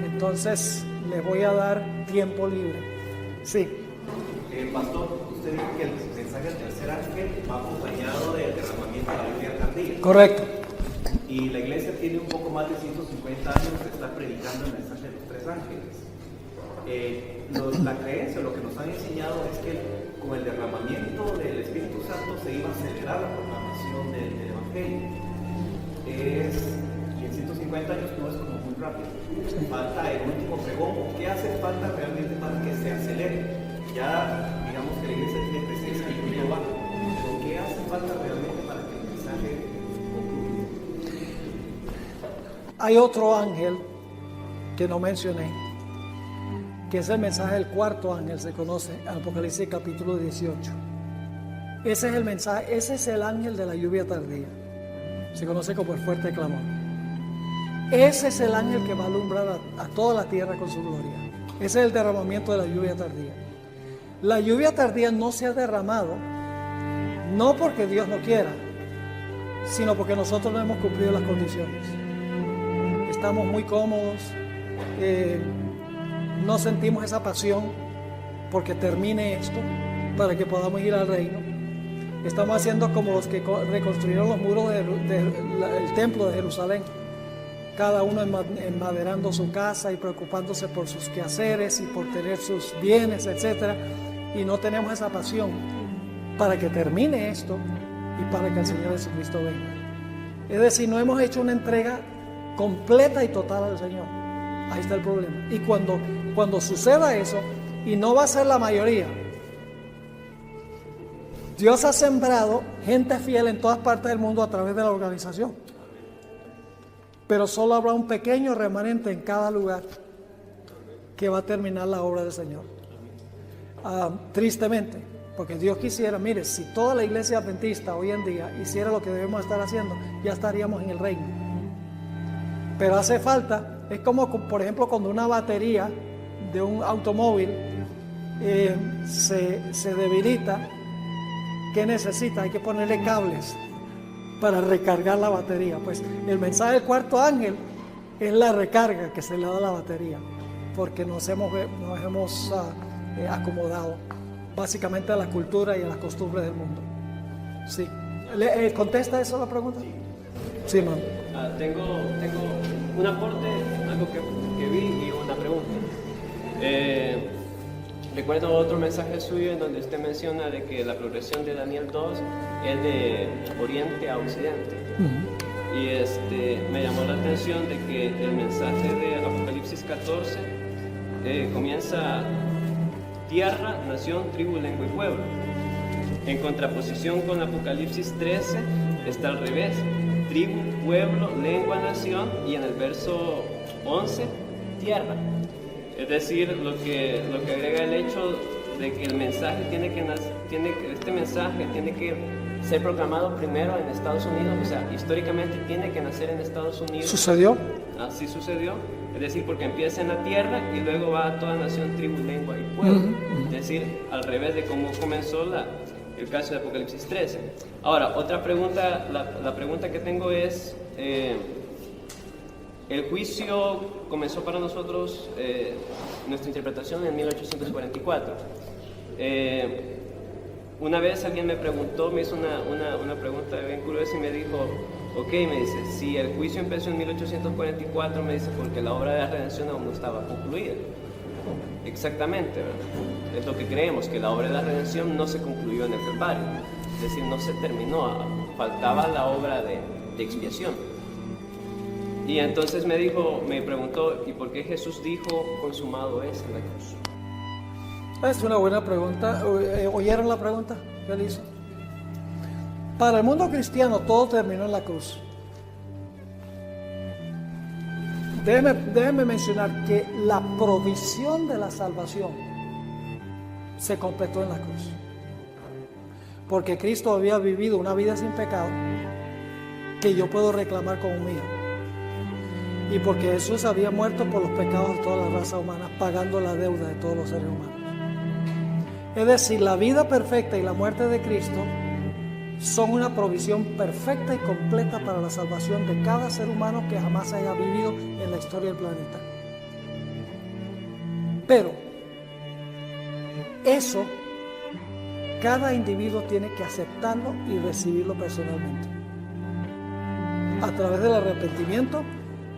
entonces les voy a dar tiempo libre. Sí. Pastor, usted dijo que el mensaje del tercer ángel va acompañado del derramamiento de la lluvia tardía. Correcto. Y la iglesia tiene un poco más de 150 años que está predicando el mensaje de los tres ángeles. La creencia, lo que nos han enseñado es que con el derramamiento del Espíritu Santo se iba a acelerar la proclamación del Evangelio. Y en 150 años todo es como muy rápido. Falta el último pregón. ¿Qué hace falta realmente para que se acelere? Ya digamos que la iglesia tiene presencia y el va, pero ¿qué hace falta realmente para que el mensaje concluya? Hay otro ángel que no mencioné, que es el mensaje del cuarto ángel, se conoce, Apocalipsis capítulo 18. Ese es el mensaje, ese es el ángel de la lluvia tardía. Se conoce como el fuerte clamor. Ese es el ángel que va a alumbrar a toda la tierra con su gloria. Ese es el derramamiento de la lluvia tardía. La lluvia tardía no se ha derramado, no porque Dios no quiera, sino porque nosotros no hemos cumplido las condiciones. Estamos muy cómodos, no sentimos esa pasión porque termine esto, para que podamos ir al reino. Estamos haciendo como los que reconstruyeron los muros del templo de Jerusalén, cada uno enmaderando su casa y preocupándose por sus quehaceres y por tener sus bienes, etcétera. Y no tenemos esa pasión para que termine esto y para que el Señor Jesucristo venga. Es decir, no hemos hecho una entrega completa y total al Señor. Ahí está el problema. Y cuando suceda eso, y no va a ser la mayoría, Dios ha sembrado gente fiel en todas partes del mundo a través de la organización. Pero solo habrá un pequeño remanente en cada lugar que va a terminar la obra del Señor. Tristemente, porque Dios quisiera, mire, si toda la iglesia adventista hoy en día hiciera lo que debemos estar haciendo, ya estaríamos en el reino. Pero hace falta, es como por ejemplo cuando una batería de un automóvil se debilita, ¿qué necesita? Hay que ponerle cables para recargar la batería. Pues el mensaje del cuarto ángel es la recarga que se le da a la batería, porque nos hemos acomodado básicamente a la cultura y a las costumbres del mundo. Sí. ¿Contesta eso la pregunta? Sí, man. Tengo un aporte, algo que vi y una pregunta. Recuerdo otro mensaje suyo en donde usted menciona de que la progresión de Daniel 2 es de oriente a occidente. Uh-huh. Y me llamó la atención de que el mensaje de Apocalipsis 14 comienza tierra, nación, tribu, lengua y pueblo. En contraposición con Apocalipsis 13 está al revés: tribu, pueblo, lengua, nación, y en el verso 11, tierra. Es decir, lo que agrega el hecho de que el mensaje este mensaje tiene que ser proclamado primero en Estados Unidos, o sea, históricamente tiene que nacer en Estados Unidos. ¿Sucedió? Así sucedió, es decir, porque empieza en la tierra y luego va a toda nación, tribu, lengua y pueblo. Es decir, al revés de cómo comenzó el caso de Apocalipsis 13. Ahora, otra pregunta, la pregunta que tengo es, el juicio comenzó para nosotros, nuestra interpretación en 1844. Una vez alguien me preguntó, me hizo una pregunta bien curiosa y me dijo, ok, me dice, si el juicio empezó en 1844, me dice, porque la obra de la redención aún no estaba concluida. Exactamente, ¿verdad? Es lo que creemos, que la obra de la redención no se concluyó en el Calvario, es decir, no se terminó, faltaba la obra de expiación. Y entonces me preguntó, ¿y por qué Jesús dijo, consumado es en la cruz? Es una buena pregunta. ¿Oyeron la pregunta que él hizo? Para el mundo cristiano todo terminó en la cruz. Déjenme mencionar que la provisión de la salvación se completó en la cruz. Porque Cristo había vivido una vida sin pecado que yo puedo reclamar como mía. Y porque Jesús había muerto por los pecados de toda la raza humana, pagando la deuda de todos los seres humanos. Es decir, la vida perfecta y la muerte de Cristo son una provisión perfecta y completa para la salvación de cada ser humano que jamás haya vivido en la historia del planeta. Pero eso, cada individuo tiene que aceptarlo y recibirlo personalmente. A través del arrepentimiento,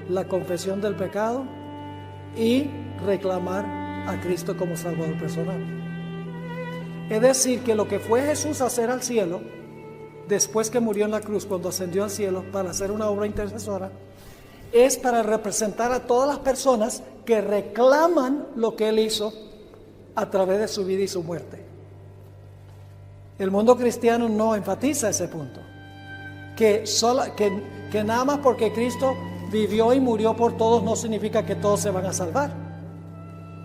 la confesión del pecado y reclamar a Cristo como Salvador personal. Es decir, que lo que fue Jesús a hacer al cielo, después que murió en la cruz, cuando ascendió al cielo para hacer una obra intercesora, es para representar a todas las personas que reclaman lo que Él hizo a través de su vida y su muerte. El mundo cristiano no enfatiza ese punto, que nada más porque Cristo vivió y murió por todos no significa que todos se van a salvar.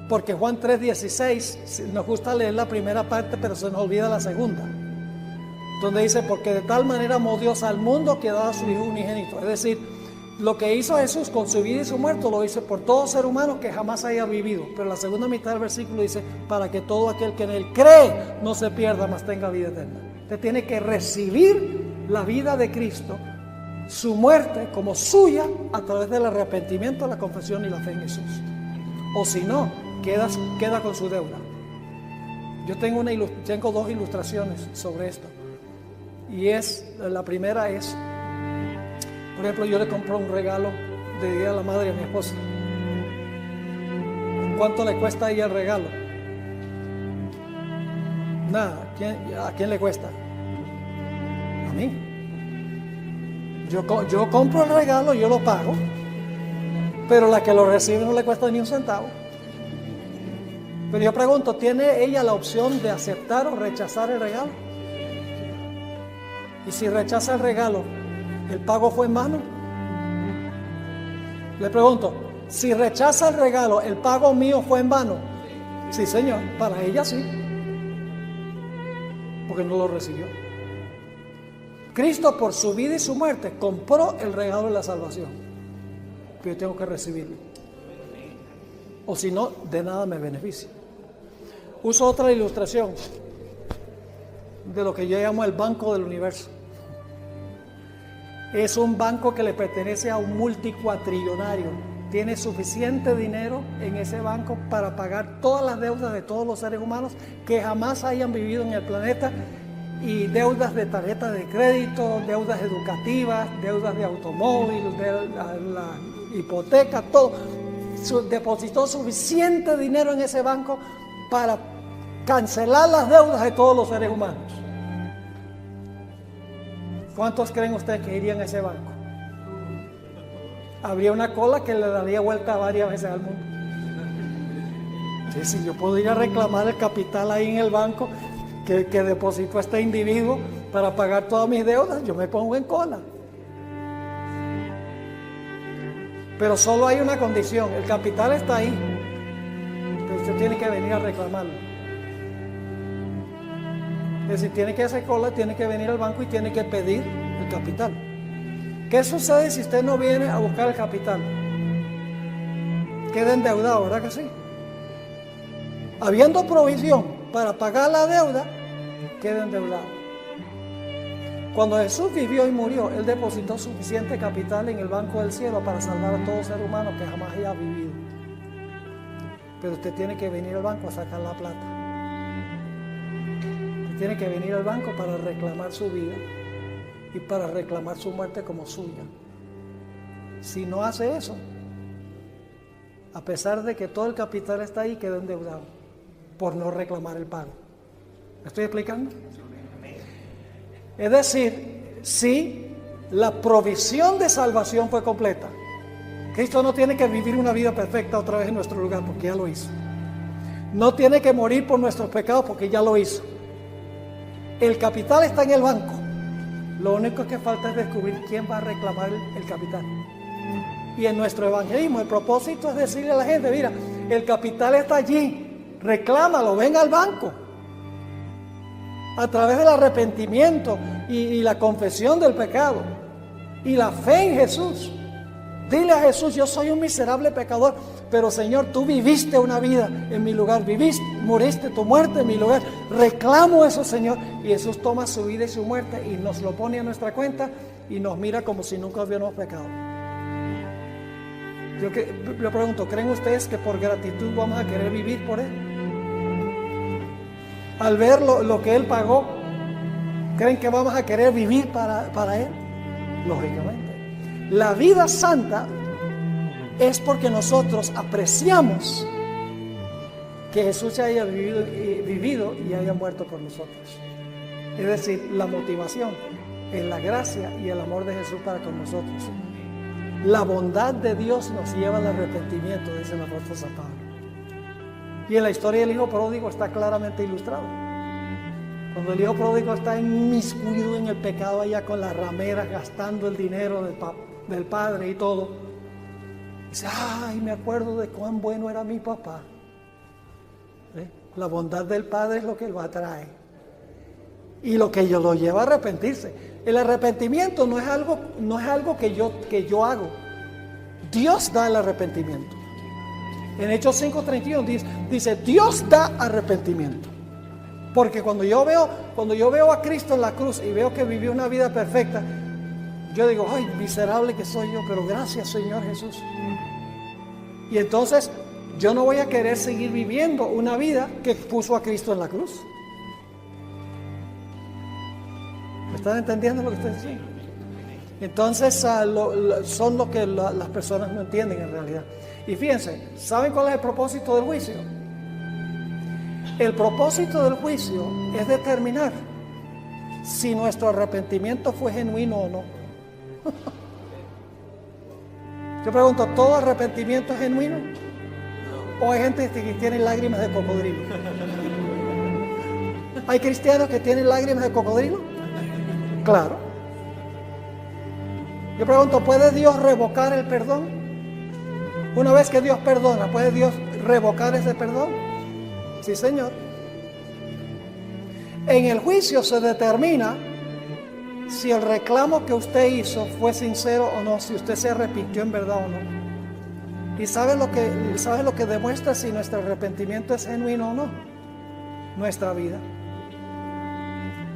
Porque Juan 3:16, nos gusta leer la primera parte, pero se nos olvida la segunda, donde dice, porque de tal manera amó Dios al mundo que daba a su Hijo unigénito. Es decir, lo que hizo Jesús con su vida y su muerte lo hizo por todo ser humano que jamás haya vivido. Pero la segunda mitad del versículo dice, para que todo aquel que en Él cree no se pierda, mas tenga vida eterna. Usted tiene que recibir la vida de Cristo, su muerte como suya, a través del arrepentimiento, la confesión y la fe en Jesús. O si no, queda con su deuda. Yo tengo dos ilustraciones sobre esto. Y la primera es, por ejemplo, yo le compro un regalo de Día de la Madre a mi esposa. ¿Cuánto le cuesta a ella el regalo? Nada. ¿A quién le cuesta? A mí. Yo compro el regalo, yo lo pago, pero la que lo recibe no le cuesta ni un centavo. Pero yo pregunto, ¿tiene ella la opción de aceptar o rechazar el regalo? Y si rechaza el regalo, ¿el pago fue en vano? Le pregunto, si rechaza el regalo, ¿el pago mío fue en vano? Sí, Señor, para ella sí, porque no lo recibió. Cristo, por su vida y su muerte, compró el regalo de la salvación, pero yo tengo que recibirlo, o si no, de nada me beneficia. Uso otra ilustración de lo que yo llamo el banco del universo. Es un banco que le pertenece a un multicuatrillonario. Tiene suficiente dinero en ese banco para pagar todas las deudas de todos los seres humanos que jamás hayan vivido en el planeta, y deudas de tarjetas de crédito, deudas educativas, deudas de automóvil, de la hipoteca, todo. Depositó suficiente dinero en ese banco para cancelar las deudas de todos los seres humanos. ¿Cuántos creen ustedes que irían a ese banco? Habría una cola que le daría vuelta varias veces al mundo. Sí, yo puedo ir a reclamar el capital ahí en el banco que depositó este individuo para pagar todas mis deudas, yo me pongo en cola. Pero solo hay una condición: el capital está ahí, pero usted tiene que venir a reclamarlo. Es decir, tiene que hacer cola, tiene que venir al banco y tiene que pedir el capital. ¿Qué sucede si usted no viene a buscar el capital? Queda endeudado, ¿verdad que sí? Habiendo provisión para pagar la deuda, queda endeudado. Cuando Jesús vivió y murió, Él depositó suficiente capital en el banco del cielo para salvar a todo ser humano que jamás haya vivido. Pero usted tiene que venir al banco a sacar la plata. Usted tiene que venir al banco para reclamar su vida y para reclamar su muerte como suya. Si no hace eso, a pesar de que todo el capital está ahí, queda endeudado por no reclamar el pago. ¿Me estoy explicando? Es decir, si la provisión de salvación fue completa, Cristo no tiene que vivir una vida perfecta otra vez en nuestro lugar porque ya lo hizo. No tiene que morir por nuestros pecados porque ya lo hizo. El capital está en el banco. Lo único que falta es descubrir quién va a reclamar el capital. Y en nuestro evangelismo el propósito es decirle a la gente, mira, el capital está allí, reclámalo, ven al banco. A través del arrepentimiento y la confesión del pecado y la fe en Jesús. Dile a Jesús, yo soy un miserable pecador, pero Señor, tú viviste una vida en mi lugar, moriste tu muerte en mi lugar, reclamo eso, Señor. Y Jesús toma su vida y su muerte y nos lo pone a nuestra cuenta y nos mira como si nunca hubiéramos pecado. Yo pregunto, ¿creen ustedes que por gratitud vamos a querer vivir por Él? Al ver lo que Él pagó, ¿creen que vamos a querer vivir para Él? Lógicamente. La vida santa es porque nosotros apreciamos que Jesús se haya vivido y haya muerto por nosotros. Es decir, la motivación es la gracia y el amor de Jesús para con nosotros. La bondad de Dios nos lleva al arrepentimiento, dice el apóstol San Pablo. Y en la historia del hijo pródigo está claramente ilustrado. Cuando el hijo pródigo está inmiscuido en el pecado allá con las rameras, gastando el dinero del padre y todo, dice, ay, me acuerdo de cuán bueno era mi papá. La bondad del padre es lo que lo atrae y lo que lo lleva a arrepentirse. El arrepentimiento no es algo que yo hago. Dios da el arrepentimiento. En Hechos 5:31 dice, Dios da arrepentimiento. Porque cuando yo veo a Cristo en la cruz y veo que vivió una vida perfecta, yo digo, ay, miserable que soy yo, pero gracias, Señor Jesús. Y entonces yo no voy a querer seguir viviendo una vida que puso a Cristo en la cruz. ¿Me están entendiendo lo que estoy diciendo? Entonces son lo que las personas no entienden en realidad. Y fíjense, ¿saben cuál es el propósito del juicio? El propósito del juicio es determinar si nuestro arrepentimiento fue genuino o no. Yo pregunto, ¿todo arrepentimiento es genuino? ¿O hay gente que tiene lágrimas de cocodrilo? ¿Hay cristianos que tienen lágrimas de cocodrilo? Claro. Yo pregunto, ¿puede Dios revocar el perdón? Una vez que Dios perdona, ¿puede Dios revocar ese perdón? Sí, Señor. En el juicio se determina si el reclamo que usted hizo fue sincero o no, si usted se arrepintió en verdad o no. ¿Y sabe lo que demuestra si nuestro arrepentimiento es genuino o no? Nuestra vida.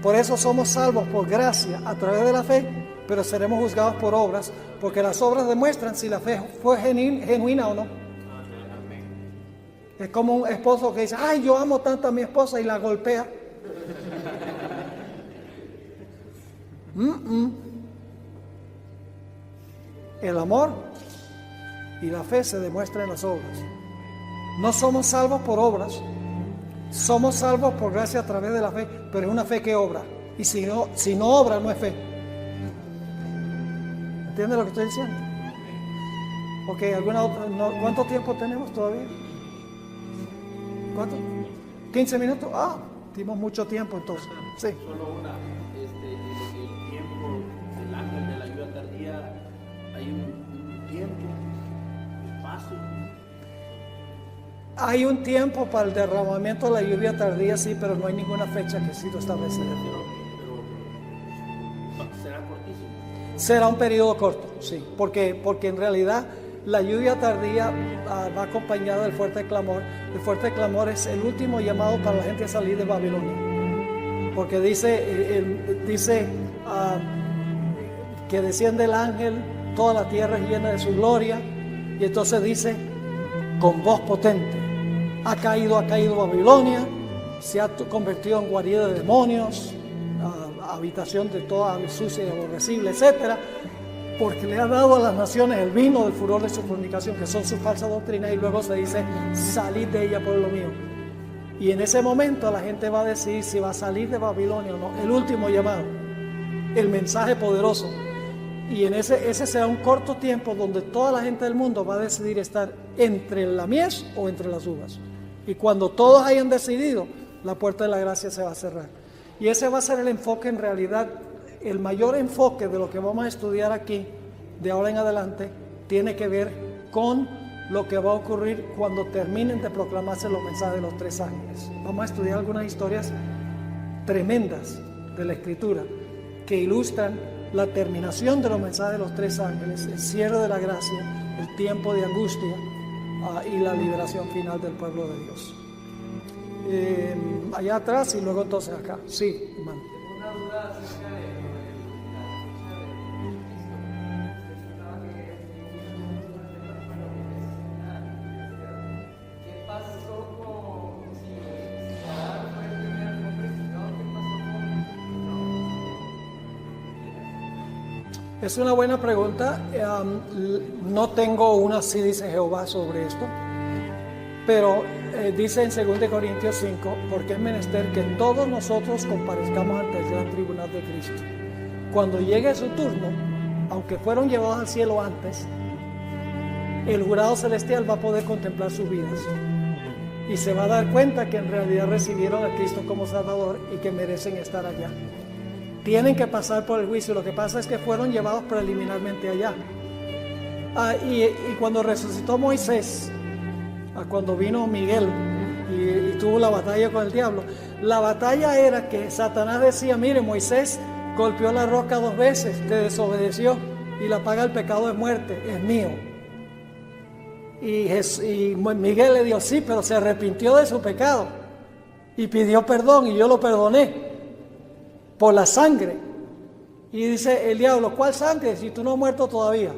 Por eso somos salvos por gracia a través de la fe, pero seremos juzgados por obras, porque las obras demuestran si la fe fue genuina o no. Es como un esposo que dice, ay, yo amo tanto a mi esposa y la golpea. El amor y la fe se demuestran en las obras. No somos salvos por obras, somos salvos por gracia a través de la fe, pero es una fe que obra. Y si no obra, no es fe. ¿Entiendes lo que estoy diciendo? Ok, ¿cuánto tiempo tenemos todavía? ¿Cuánto? ¿15 minutos? Ah, tenemos mucho tiempo entonces. Sí. Solo una, el tiempo del ángel de la ayuda tardía, hay un tiempo, espacio. Hay un tiempo para el derramamiento de la lluvia tardía, sí, pero no hay ninguna fecha que ha sido establecida. Pero será cortísimo. Será un periodo corto, sí, porque en realidad la lluvia tardía va acompañada del fuerte clamor. El fuerte clamor es el último llamado para la gente a salir de Babilonia, porque dice que desciende el ángel, toda la tierra es llena de su gloria, y entonces dice con voz potente: ha caído Babilonia, se ha convertido en guarida de demonios, habitación de toda sucia y aborrecible, etcétera, porque le ha dado a las naciones el vino del furor de su fornicación, que son sus falsas doctrinas, y luego se dice: salid de ella, pueblo mío. Y en ese momento la gente va a decidir si va a salir de Babilonia o no. El último llamado, el mensaje poderoso. Y en ese será un corto tiempo donde toda la gente del mundo va a decidir estar entre la mies o entre las uvas. Y cuando todos hayan decidido, la puerta de la gracia se va a cerrar. Y ese va a ser el enfoque, en realidad, el mayor enfoque de lo que vamos a estudiar aquí, de ahora en adelante, tiene que ver con lo que va a ocurrir cuando terminen de proclamarse los mensajes de los 3 ángeles. Vamos a estudiar algunas historias tremendas de la Escritura que ilustran la terminación de los mensajes de los 3 ángeles, el cierre de la gracia, el tiempo de angustia y la liberación final del pueblo de Dios. Allá atrás y luego entonces acá. Sí, hermano. Tengo una duda acerca de la fecha de Cristo. Explicaba que ¿qué pasó con si Adán fue el primer hombre? No, ¿qué pasó con Es una buena pregunta. No tengo una así dice Jehová sobre esto, pero dice en 2 Corintios 5, porque es menester que todos nosotros comparezcamos ante el gran tribunal de Cristo. Cuando llegue su turno, aunque fueron llevados al cielo antes, el jurado celestial va a poder contemplar sus vidas y se va a dar cuenta que en realidad recibieron a Cristo como Salvador y que merecen estar allá. Tienen que pasar por el juicio. Lo que pasa es que fueron llevados preliminarmente allá. Y cuando resucitó Moisés, cuando vino Miguel y tuvo la batalla con el diablo, la batalla era que Satanás decía: mire, Moisés golpeó la roca 2 veces, te desobedeció, y la paga del pecado es muerte, es mío. Y Miguel le dijo: sí, pero se arrepintió de su pecado y pidió perdón, y yo lo perdoné por la sangre. Y dice el diablo: ¿cuál sangre? Si tú no has muerto todavía.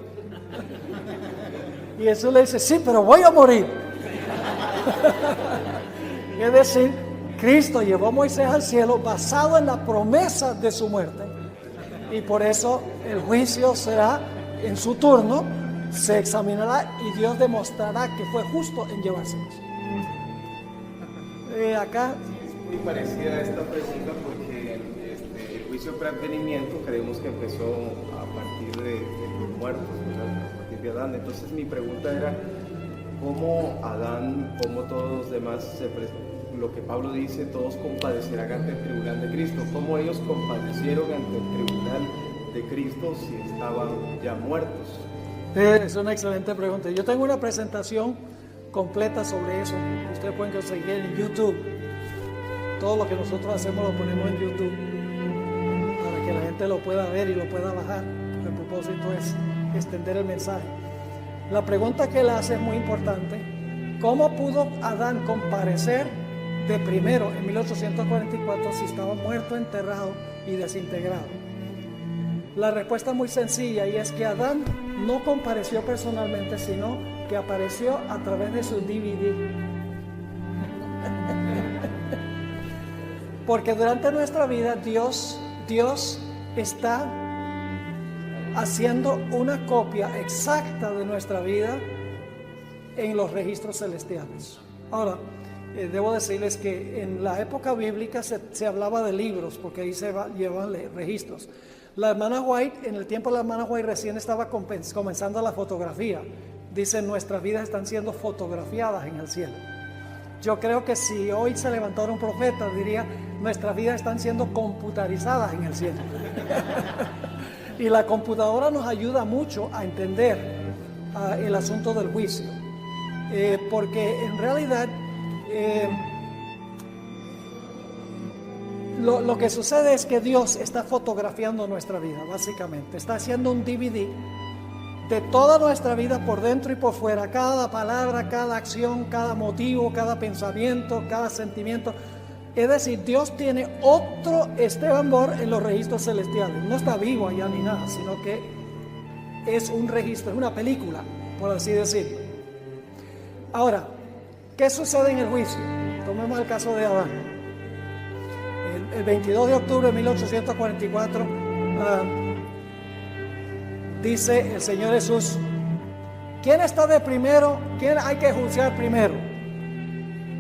Y Jesús le dice: sí, pero voy a morir. Es decir, Cristo llevó a Moisés al cielo basado en la promesa de su muerte, y por eso el juicio será en su turno, se examinará y Dios demostrará que fue justo en llevárselos. Acá Es muy parecida a esta pregunta porque el juicio de preadvenimiento creemos que empezó a partir de los muertos, ¿verdad? A partir de Adán. Entonces mi pregunta era: ¿cómo Adán, como todos los demás, lo que Pablo dice, todos compadecerán ante el tribunal de Cristo? ¿Cómo ellos compadecieron ante el tribunal de Cristo si estaban ya muertos? es una excelente pregunta. Yo tengo una presentación completa sobre eso. Ustedes pueden conseguir en YouTube. Todo lo que nosotros hacemos lo ponemos en YouTube para que la gente lo pueda ver y lo pueda bajar. El propósito es extender el mensaje. La pregunta que él hace es muy importante. ¿Cómo pudo Adán comparecer de primero en 1844 si estaba muerto, enterrado y desintegrado? La respuesta es muy sencilla, y es que Adán no compareció personalmente, sino que apareció a través de su DVD. Porque durante nuestra vida Dios está haciendo una copia exacta de nuestra vida en los registros celestiales. Ahora, debo decirles que en la época bíblica se hablaba de libros, porque ahí se llevan registros. La hermana White, en el tiempo de la hermana White, recién estaba comenzando la fotografía. Dice: nuestras vidas están siendo fotografiadas en el cielo. Yo creo que si hoy se levantara un profeta, diría: nuestras vidas están siendo computarizadas en el cielo. Y la computadora nos ayuda mucho a entender el asunto del juicio. porque en realidad lo que sucede es que Dios está fotografiando nuestra vida, básicamente. Está haciendo un DVD de toda nuestra vida por dentro y por fuera, cada palabra, cada acción, cada motivo, cada pensamiento, cada sentimiento. Es decir, Dios tiene otro Esteban Bor en los registros celestiales. No está vivo allá ni nada, sino que es un registro, es una película, por así decirlo. Ahora, ¿qué sucede en el juicio? Tomemos el caso de Adán. El 22 de octubre de 1844, dice el Señor Jesús, ¿quién está de primero? ¿Quién hay que juzgar primero?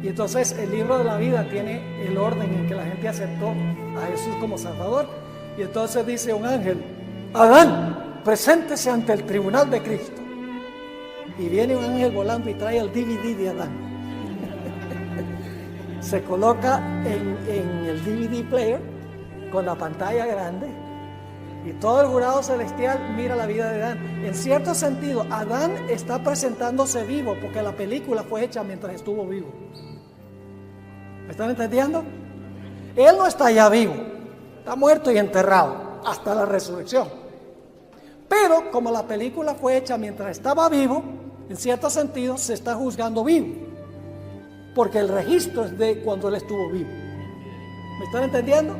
Y entonces el libro de la vida tiene el orden en que la gente aceptó a Jesús como Salvador. Y entonces dice un ángel, Adán, preséntese ante el tribunal de Cristo. Y viene un ángel volando y trae el DVD de Adán. Se coloca en el DVD player con la pantalla grande y todo el jurado celestial mira la vida de Adán. En cierto sentido, Adán está presentándose vivo porque la película fue hecha mientras estuvo vivo. ¿Me están entendiendo? Él no está ya vivo, está muerto y enterrado hasta la resurrección. Pero como la película fue hecha mientras estaba vivo, en cierto sentido se está juzgando vivo, porque el registro es de cuando él estuvo vivo. ¿Me están entendiendo?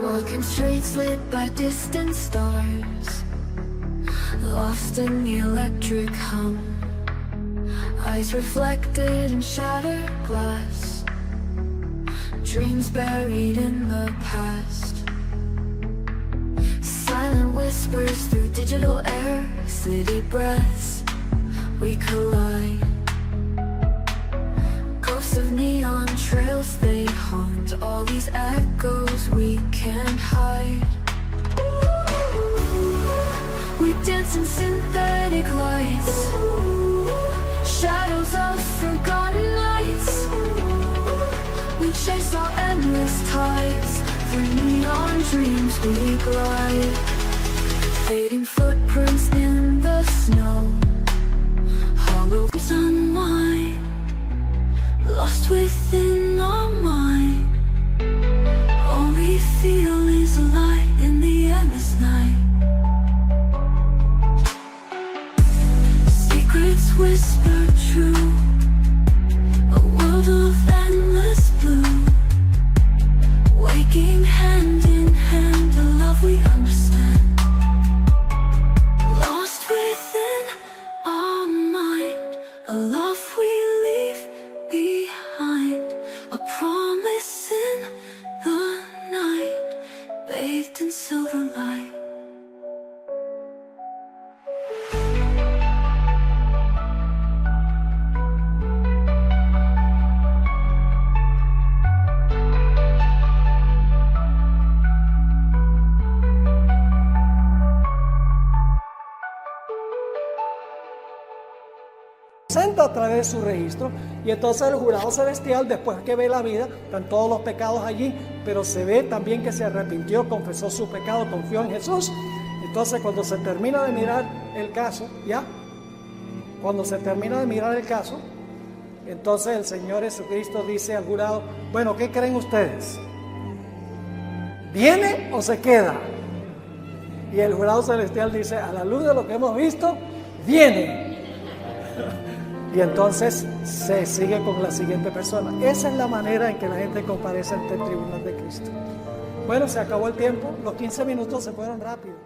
Walking streets lit by distant stars, lost in the electric hum, eyes reflected in shattered glass, dreams buried in the past, silent whispers through digital air, city breaths, we collide. Ghosts of neon trails, they haunt all these echoes we can't hide. We dance in synthetic lights, shadows of forgotten nights. We chase our endless tides, through neon dreams we glide. Fading footprints in the snow, hollows unwind, lost within our mind. All we feel is a light in the endless night. Secrets whisper true, a world of endless blue, waking hand in hand, a love we understand. Lost within our mind, a love we leave behind, a promise in the night, bathed in silver light. A través de su registro, y entonces el jurado celestial, después que ve la vida, están todos los pecados allí, pero se ve también que se arrepintió, confesó su pecado, confió en Jesús. Entonces cuando se termina de mirar el caso, entonces el Señor Jesucristo dice al jurado, bueno, ¿qué creen ustedes? ¿Viene o se queda? Y el jurado celestial dice, a la luz de lo que hemos visto, viene. Y entonces se sigue con la siguiente persona. Esa es la manera en que la gente comparece ante el tribunal de Cristo. Bueno, se acabó el tiempo. Los 15 minutos se fueron rápido.